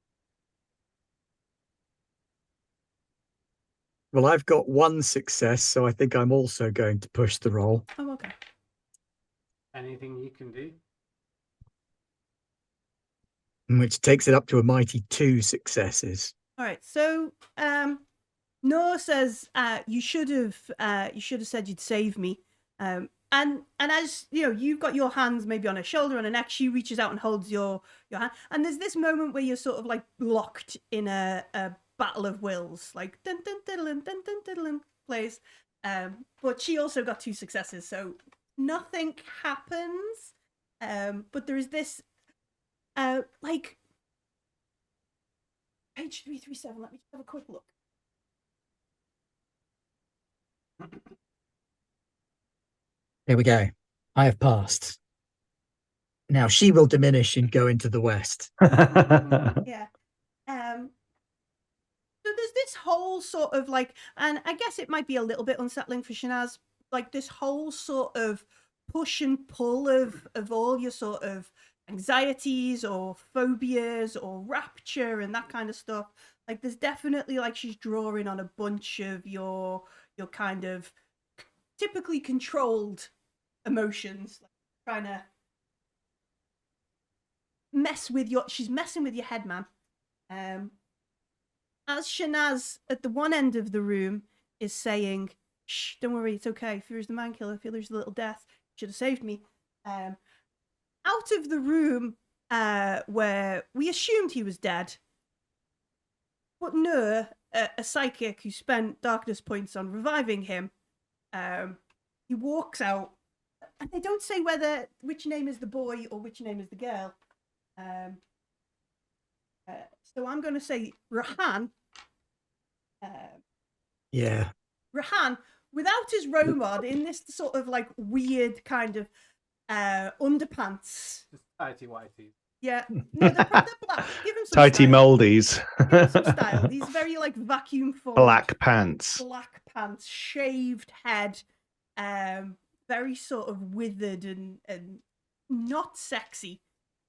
Well, I've got one success, so I think I'm also going to push the roll. Oh, okay. Anything you can do? Which takes it up to a mighty 2 successes. All right. So Noah says, you should have said you'd save me. And as you've got your hands maybe on her shoulder, on her neck, she reaches out and holds your hand. And there's this moment where you're sort of like locked in a battle of wills, like dun dun diddlin, dun dun diddlin plays. But she also got 2 successes, so nothing happens. But there is this like page 337. Let me just have a quick look. Here we go. I have passed. Now she will diminish and go into the west. Yeah. So there's this whole sort of like, and I guess it might be a little bit unsettling for Shanaz, like this whole sort of push and pull of all your sort of anxieties or phobias or rapture and that kind of stuff. Like there's definitely like she's drawing on a bunch of your kind of typically controlled emotions, like trying to she's messing with your head, man. As Shanaz at the one end of the room is saying, "Shh, don't worry, it's okay. Fear is the man killer. Fear is the little death. Should have saved me." Out of the room where we assumed he was dead, but Nur, a psychic who spent darkness points on reviving him, he walks out, and they don't say which name is the boy or which name is the girl. So I'm going to say Rahan. Yeah. Rahan, without his romod, in this sort of like weird kind of underpants. Just tighty whitey. Yeah, no, they're black. Give him some Tighty style. moldies. Give him some style. These very like vacuum formed Black pants. black pants, shaved head, very sort of withered and not sexy.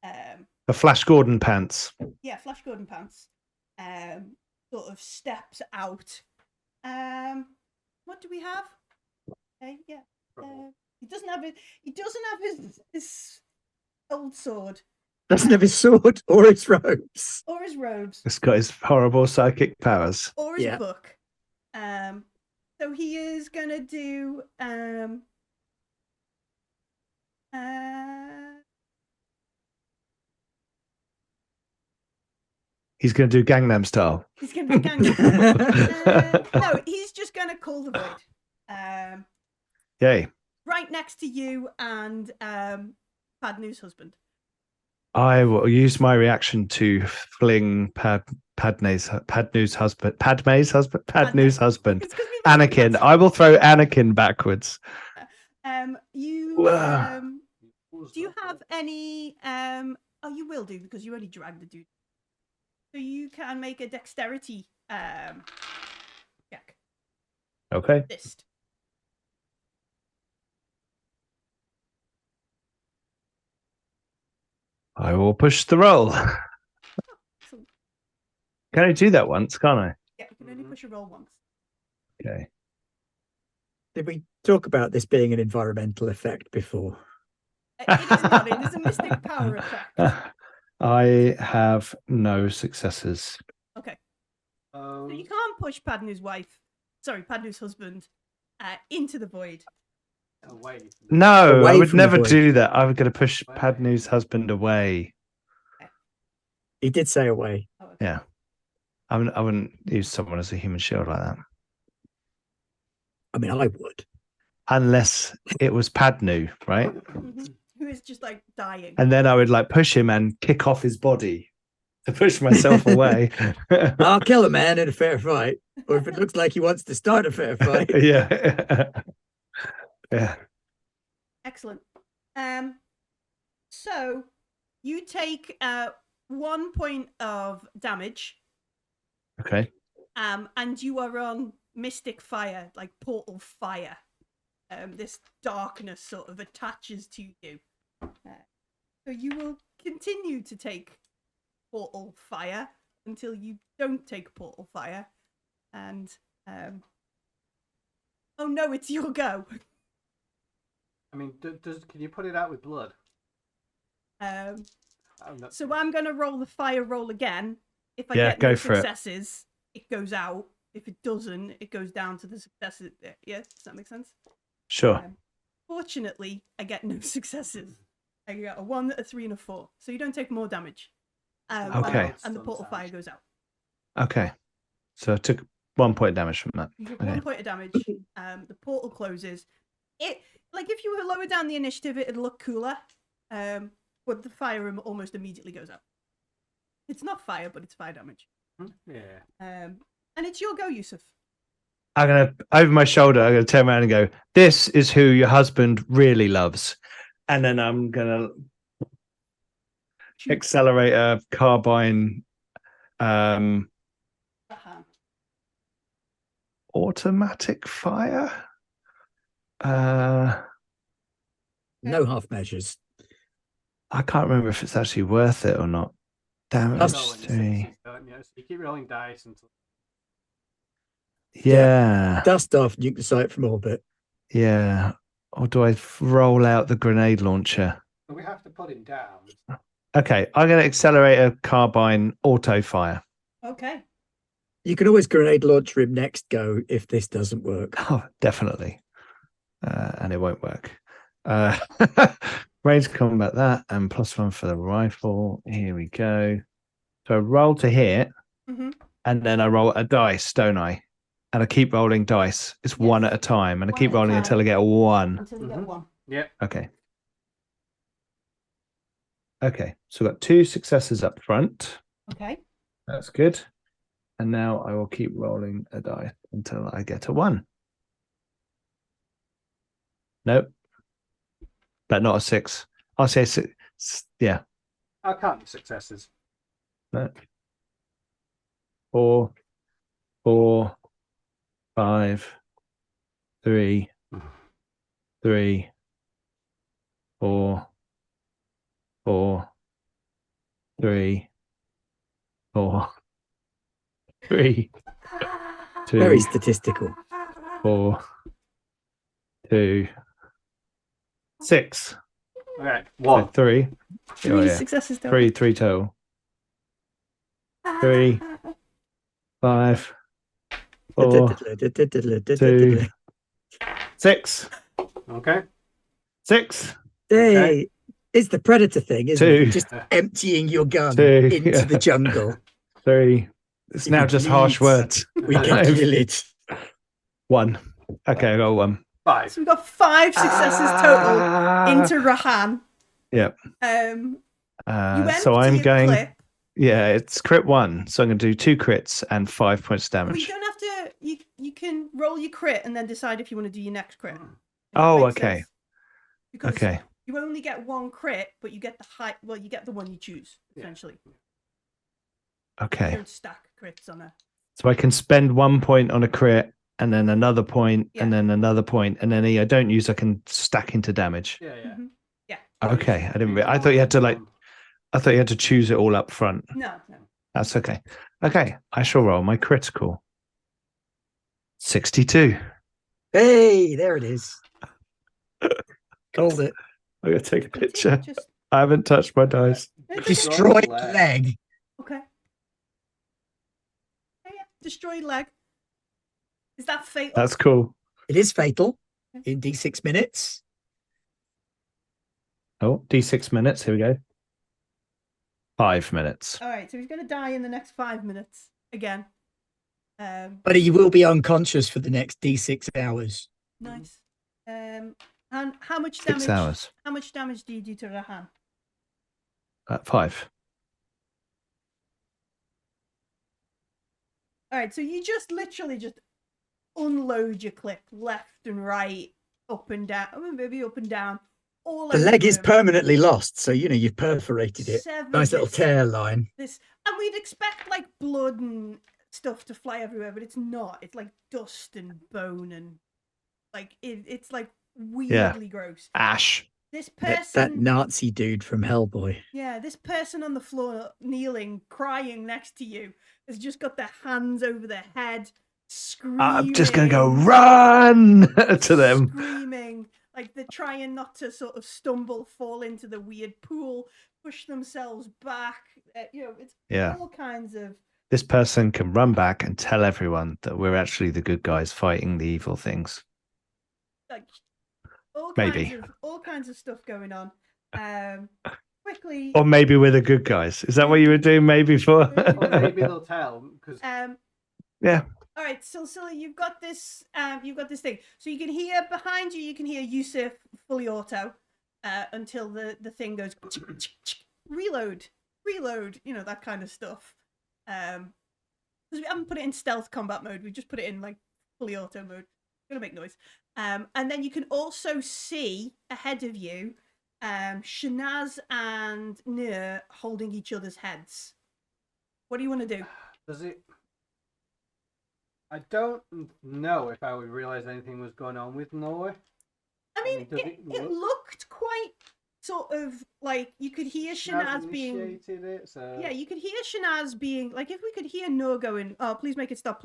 The Flash Gordon pants. Yeah, Flash Gordon pants. Sort of steps out. What do we have? Yeah. He doesn't have his old sword. Doesn't have his sword or his robes. Or his robes. It's got his horrible psychic powers. Or his Yeah. book. So he is gonna do He's going to do Gangnam Style. he's gonna do gang. No, he's just gonna call the void. Yay. Right next to you and Padnu's husband. I will use my reaction to fling Padme's husband. It's 'cause we made Anakin. that. I will throw Anakin backwards. You Wow. do you have any oh, you will do because you only dragged the dude. So you can make a dexterity check. Okay. Fist. I will push the roll. So, Can I do that once, can't I? yeah, you can only push a roll once. Okay. Did we talk about this being an environmental effect before? It is not. It is a mystic power effect. I have no successes. Okay. So you can't push Padnu's husband, into the void. Away. No, Away I would from the never void. do that. I was going to push Away. Padnu's husband away. He did say away. Oh, okay. Yeah. I wouldn't use someone as a human shield like that. I mean, I would. Unless it was Padnu, right? Mhm. Who is just like dying. And then I would like push him and kick off his body to push myself away. I'll kill a man in a fair fight. Or if it looks like he wants to start a fair fight. Yeah. Yeah. Excellent. So you take 1 point of damage, Okay. and you are on mystic fire, like portal fire. This darkness sort of attaches to you. So you will continue to take portal fire until you don't take portal fire. And oh no, it's your go. I mean, can you put it out with blood? Um, I'm not So sure. I'm going to roll the fire roll again. If I Yeah, get no go for it. successes, it goes out. If it doesn't, it goes down to the successes. Yeah, does that make sense? Sure. Fortunately, I get no successes. I get a 1, a 3, and a 4. So you don't take more damage. Okay. And the portal fire goes out. Okay. So I took 1 point damage from that. You get Okay. 1 point of damage. The portal closes. It, like, if you were lower down the initiative, it'd look cooler. But the fire almost immediately goes out. It's not fire, but it's fire damage. Yeah. And it's your go, Yusuf. I'm gonna over my shoulder. I'm gonna turn around and go. This is who your husband really loves, and then I'm gonna accelerator, carbine, Rahan. automatic fire. Uh, No half measures. I can't remember if it's actually worth it or not. Damn it, Keep it's rolling the 3. sixes, don't you? So you keep rolling dice until. Yeah, Dust off nuclear site from orbit. yeah. Or do I roll out the grenade launcher? We have to put him down. Okay, I'm going to accelerator, carbine, auto fire. Okay. You can always grenade launcher him next go if this doesn't work. Oh, definitely. And it won't work. Range combat that and +1 for the rifle. Here we go. So I roll to hit, Mm-hmm. and then I roll a dice, don't I? And I keep rolling dice. It's Yes. one at a time, and I One keep at a rolling time. until I get a 1. Until you get Mhm. one. Yep. Okay. Okay, so I've got 2 successes up front. Okay. That's good. And now I will keep rolling a die until I get a 1. Nope. But not a 6. I'll say 6. Yeah. I'll count the successes. No. 4, 4, 5, 3, 3, 4, 4, 3, 4, 3, 2, Very statistical. 4, 2, 6. Okay, So 1. 3. Three Oh, yeah. successes total. 3 total. 3, 5, 4, 2, 6. Okay. 6. Hey, it's the predator thing, isn't 2. it? Just emptying your gun 2, into yeah. the jungle. 3. It's If now it just harsh bleeds, words. We can Five. kill it. 1. Okay, I got 1. 5. So we've got 5 successes total into Rahan. Yep. You So I'm empty a going. clip. Yeah, it's crit 1. So I'm going to do 2 crits and 5 points of Well, you damage. don't have to. You can roll your crit and then decide if you want to do your next crit. If that Oh, makes okay. sense. Because Okay. you only get 1 crit, but you get the high. Well, you get the one you choose Yeah. essentially. You Okay. don't stack crits on a. So I can spend 1 point on a crit and then another point and then another point, and then I don't use, I can stack into damage. Yeah, yeah. Mhm. Yeah. Okay. I didn't. Do I thought you had to like. one. I thought you had to choose it all up front. No. That's okay. Okay. I shall roll my critical. 62. Hey, there it is. Called it. I'm going to take a Just picture. Just I haven't touched my dice. Destroyed leg. okay. Yeah. Destroyed leg. Is that fatal? That's cool. It is fatal in D6 minutes. Oh, D6 minutes. Here we go. 5 minutes. All right. So he's going to die in the next 5 minutes again. But he will be unconscious for the next D6 hours. Nice. And how much 6 damage? hours. How much damage do you do to Rahan? 5. All right, so you just literally just unload your clip left and right, up and down, maybe up and down. All The over leg is him. permanently lost, so you've perforated it. Severed Nice little it. tear line. And we'd expect like blood and stuff to fly everywhere, but it's not. It's like dust and bone and like it's like weirdly gross. Ash. This That person, Nazi dude from Hellboy. yeah, this person on the floor kneeling, crying next to you has just got their hands over their head, screaming. I'm just going to go run to them. Screaming. Like they're trying not to sort of stumble, fall into the weird pool, push themselves back. It's Yeah. all kinds of. This person can run back and tell everyone that we're actually the good guys fighting the evil things. Like all Maybe. kinds of stuff going on. Quickly. Or maybe we're the good guys. Is that what you were doing maybe for? Or maybe they'll tell because Yeah. All right, Silsila, you've got this thing. So you can hear behind you. You can hear Yusuf fully auto until the thing goes reload, that kind of stuff. Because we haven't put it in stealth combat mode. We just put it in like fully auto mode. It's gonna make noise. And then you can also see ahead of you Shanaz and Nir holding each other's heads. What do you want to do? Does it? I don't know if I would realize anything was going on with Noah. I mean, does it looked quite sort of like you could hear Shanaz being. Initiated it, so... Yeah, you could hear Shanaz being like, if we could hear Noah going, "Oh, please make it stop,"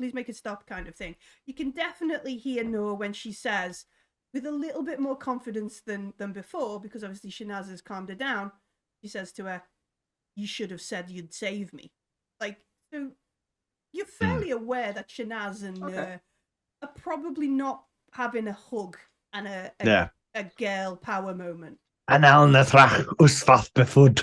kind of thing. You can definitely hear Noah when she says, with a little bit more confidence than before, because obviously Shanaz has calmed her down. She says to her, "You should have said you'd save me." Like, so you're fairly aware that Shanaz and Noah are probably not having a hug and a girl power moment. Anal natrach usfath befud.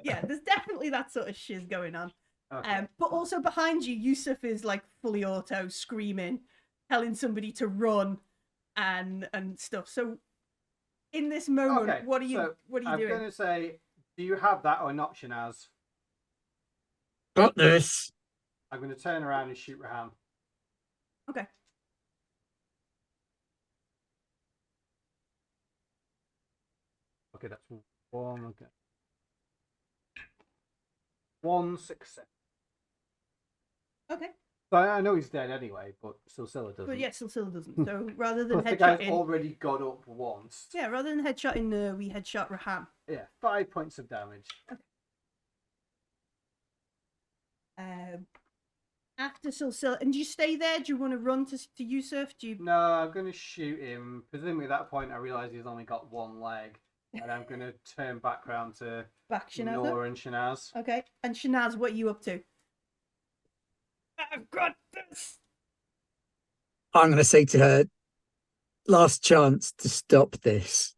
Yeah, there's definitely that sort of shiz going on. Okay. But also behind you, Yusuf is like fully auto screaming, telling somebody to run and stuff. So in this moment, what are you doing? I'm going to say, do you have that or not, Shanaz? Got this. I'm going to turn around and shoot Rahan. Okay. Okay, that's one. Okay. One success. Okay. So I know he's dead anyway, but Silsila doesn't. But yeah, Silsila doesn't. So rather than the guy's headshotting, already got up once. yeah, rather than headshotting, we headshot Raham. Yeah, 5 points of damage. Okay. After Silsila, and do you stay there? Do you want to run to Yusuf? Do you? No, I'm going to shoot him. Presumably at that point I realise he's only got one leg. And I'm going to turn back round to Shanaz. Nora and Shanaz. Okay. And Shanaz, what are you up to? I've got this. I'm going to say to her, last chance to stop this.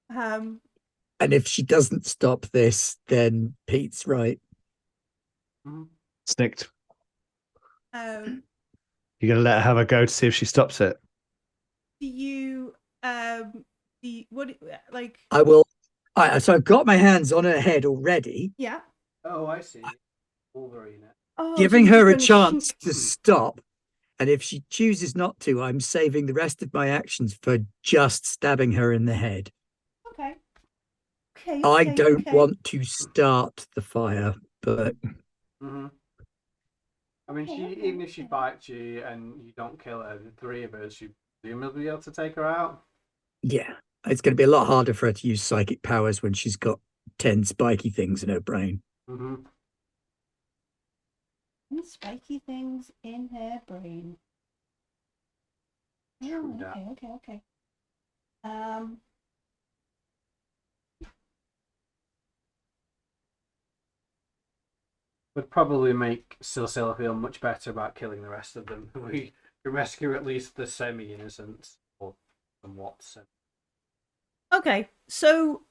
And if she doesn't stop this, then Pete's right. Mm-hmm. Snicked. You're going to let her have a go to see if she stops it? Do you what like? I will. So I've got my hands on her head already. Yeah. Oh, I see. Wolverine. Oh, giving so her a chance to stop, and if she chooses not to, I'm saving the rest of my actions for just stabbing her in the head. Okay. I don't want to start the fire, but Mm-hmm. I mean, even if she bites you and you don't kill her, the three of us, you presumably be able to take her out. Yeah, it's going to be a lot harder for her to use psychic powers when she's got 10 spiky things in her brain. Mm-hmm. Spiky things in her brain. Oh, okay. Would probably make Silsila feel much better about killing the rest of them. We can rescue at least the semi-innocents, or somewhat. Okay, so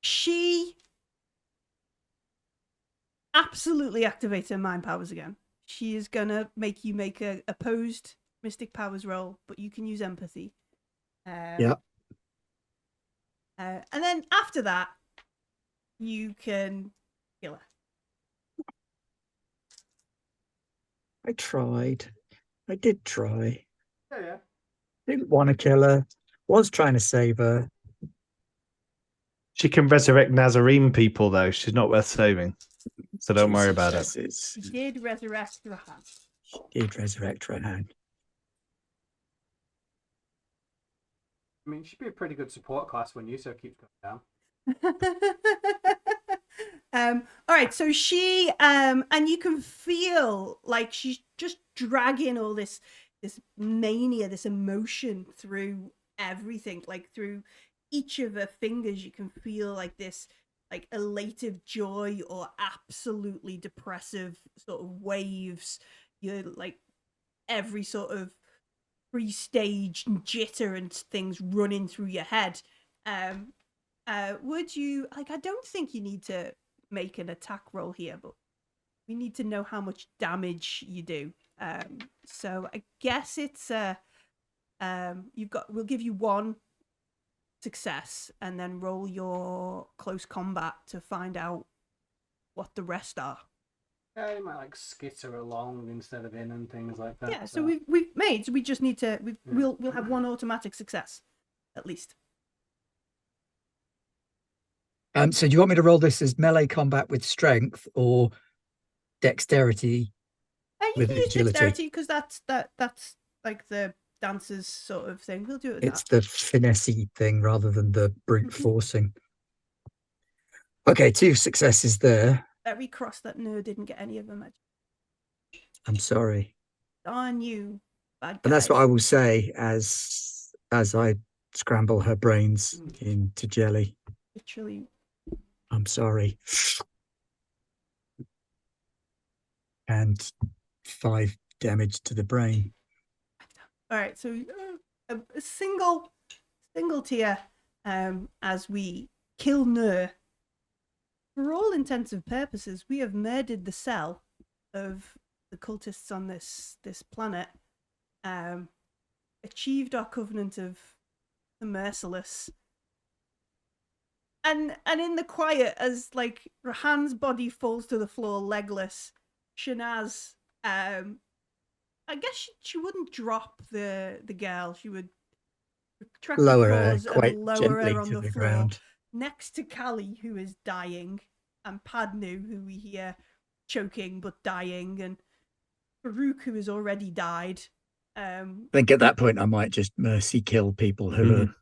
she absolutely activates her mind powers again. She is gonna make you make a opposed mystic powers roll, but you can use empathy. Yeah. And then after that, you can kill her. I tried. I did try. Yeah. Didn't want to kill her. Was trying to save her. She can resurrect Nazarene people, though. She's not worth saving. So don't worry about it. She did resurrect Rahan. She did resurrect Rahan. I mean, she'd be a pretty good support class when Yusuf keeps going down. All right, so she and you can feel like she's just dragging all this mania, this emotion through everything, like through each of her fingers. You can feel like this like elative joy or absolutely depressive sort of waves. You're like every sort of pre-stage jitter and things running through your head. Would you like? I don't think you need to make an attack roll here, but we need to know how much damage you do. So I guess it's we'll give you one success and then roll your close combat to find out what the rest are. Yeah, you might like skitter along instead of in and things like that. Yeah, so we've made. So we just need to. We'll have one automatic success, at least. So do you want me to roll this as melee combat with strength or dexterity You with can use agility? dexterity because that's like the dancer's sort of thing. We'll do it with It's that. the finessey thing rather than the brute forcing. Okay, 2 successes there. Very cross that nerd didn't get any of them. I'm sorry. On you, bad guys. And that's what I will say as I scramble her brains into jelly. Literally. I'm sorry. And 5 damage to the brain. All right, so a single tier as we kill Nur. For all intents and purposes, we have murdered the cell of the cultists on this planet. Achieved our covenant of the merciless. And in the quiet, as like Rahan's body falls to the floor, legless, Shanaz, I guess she wouldn't drop the girl. She would retract Lower the her claws quite and lower gently her on to the floor ground. next to Callie, who is dying, and Padnu, who we hear choking but dying, and Farouk, who has already died. I think at that point I might just mercy kill people who are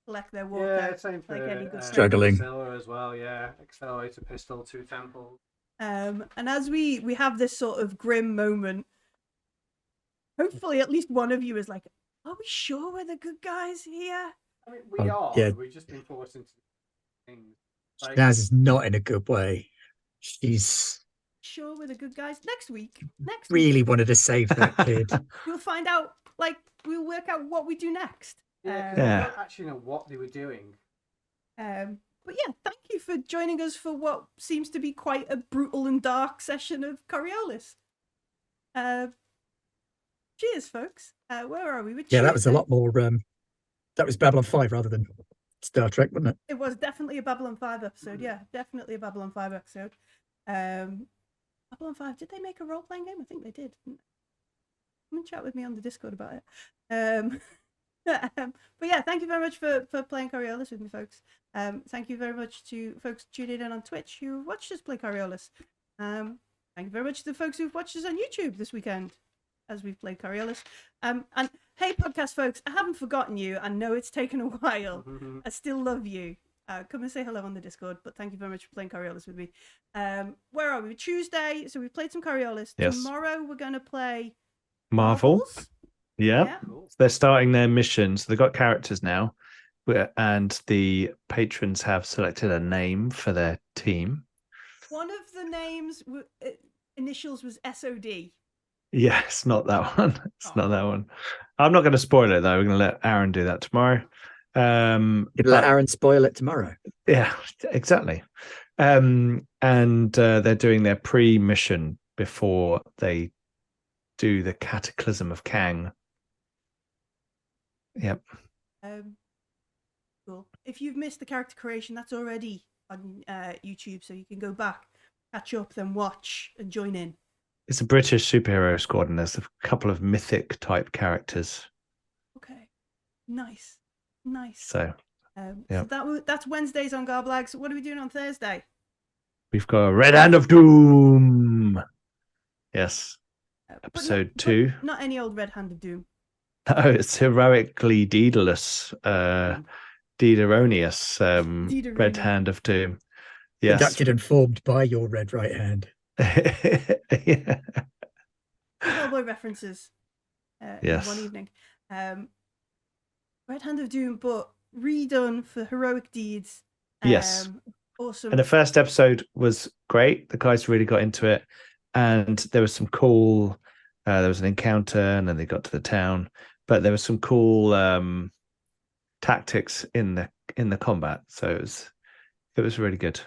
Collect their water. Yeah, same for like any good struggling. Priscilla as well. Yeah, accelerator pistol, 2 temples. And as we have this sort of grim moment, hopefully at least one of you is like, are we sure we're the good guys here? I mean, we are. Yeah. We've just been forced into things. Like, Naz is not in a good way. She's Sure we're the good guys. Next week really wanted to save that kid. we'll find out, like, we'll work out what we do next. yeah, 'cause Yeah. I don't actually know what they were doing. But yeah, thank you for joining us for what seems to be quite a brutal and dark session of Coriolis. Cheers, folks. Where are we? Yeah, that was a lot more. That was Babylon 5 rather than Star Trek, wasn't it? It was definitely a Babylon 5 episode. Yeah, definitely a Babylon 5 episode. Babylon 5, did they make a role-playing game? I think they did. Come and chat with me on the Discord about it. But yeah, thank you very much for playing Coriolis with me, folks. Thank you very much to folks tuning in on Twitch who watched us play Coriolis. Thank you very much to the folks who've watched us on YouTube this weekend as we've played Coriolis. And hey, podcast folks, I haven't forgotten you. I know it's taken a while. I still love you. Come and say hello on the Discord, but thank you very much for playing Coriolis with me. Where are we? Tuesday, so we played some Coriolis. Yes. Tomorrow we're going to play Marvel. Marvels. Yeah. Cool. They're starting their missions. They've got characters now, and the patrons have selected a name for their team. One of the names initials was SOD. Yeah, it's not that one. It's not that one. I'm not going to spoil it though. We're going to let Aaron do that tomorrow. You'd let Aaron spoil it tomorrow. Yeah, exactly. And they're doing their pre-mission before they do the Cataclysm of Kang. Yep. Cool. If you've missed the character creation, that's already on YouTube, so you can go back, catch up, then watch and join in. It's a British superhero squad, and there's a couple of mythic type characters. Okay. Nice. So So that's Wednesdays on Garblags. What are we doing on Thursday? we've got Red Hand of Doom. Yes. But Episode 2. But not any old Red Hand of Doom. No, it's heroically Daedalus, Daedalonius, Red Hand of Doom. Yes. Conducted and formed by your red right hand. Yeah. Hellboy references in one evening. Red Hand of Doom, but redone for heroic deeds. Yes. Awesome. And the first episode was great. The guys really got into it. And there was some cool, there was an encounter and then they got to the town. But there was some cool tactics in the combat. So it was really good.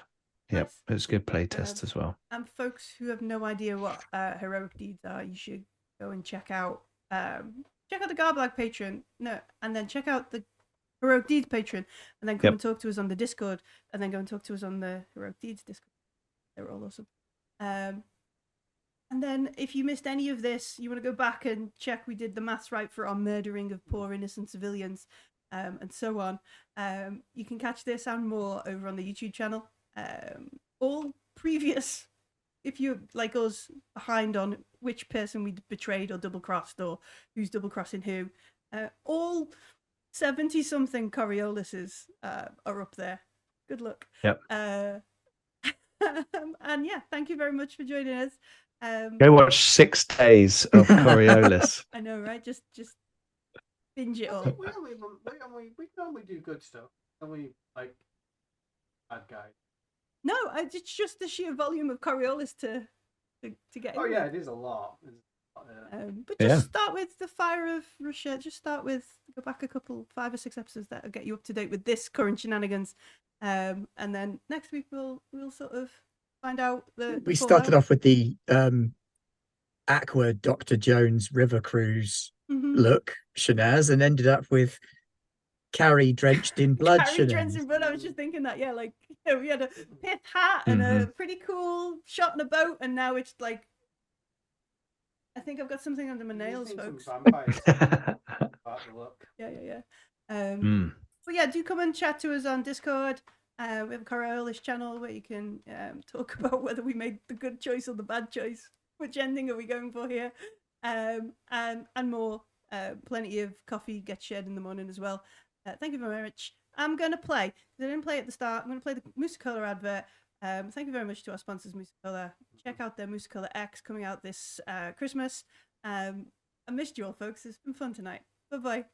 Yep, Nice. it was a good play test as well. And folks who have no idea what heroic deeds are, you should go and check out the Garblag Patreon. No, and then check out the Heroic Deeds Patreon, and then come and talk to us on the Discord, and then go and talk to us on the Heroic Deeds Discord. They're all awesome. And then if you missed any of this, you want to go back and check we did the maths right for our murdering of poor innocent civilians, and so on. You can catch this and more over on the YouTube channel. All previous, if you're like us, behind on which person we betrayed or double-crossed or who's double-crossing who, all 70-something Coriolises are up there. Good luck. Yep. And yeah, thank you very much for joining us. Go watch 6 days of Coriolis. I know, right? Just binge it all. We normally do good stuff. And we like bad guys. No, it's just the sheer volume of Coriolis to get. Oh in yeah, with. it is a lot. But just start with the Fire of Russia. Just start with go back a couple 5 or 6 episodes that'll get you up to date with this current shenanigans. And then next week we'll sort of find out the We started off with the Aqua Dr. Jones River Cruise look, Shanaz, and ended up with Carrie drenched in blood. Carrie drenched in blood. I was just thinking that, yeah, like we had a pith hat and a pretty cool shot in a boat, and now it's like I think I've got something under my nails, folks. Yeah. But yeah, do come and chat to us on Discord. We have a Coriolis channel where you can talk about whether we made the good choice or the bad choice. Which ending are we going for here? And more. Plenty of coffee gets shared in the morning as well. Thank you very much. I'm going to play, because I didn't play at the start, I'm going to play the Musaa Kula advert. Thank you very much to our sponsors, Musaa Kula. Check out their Musaa Kula X coming out this Christmas. I missed you all, folks. It's been fun tonight. Bye-bye.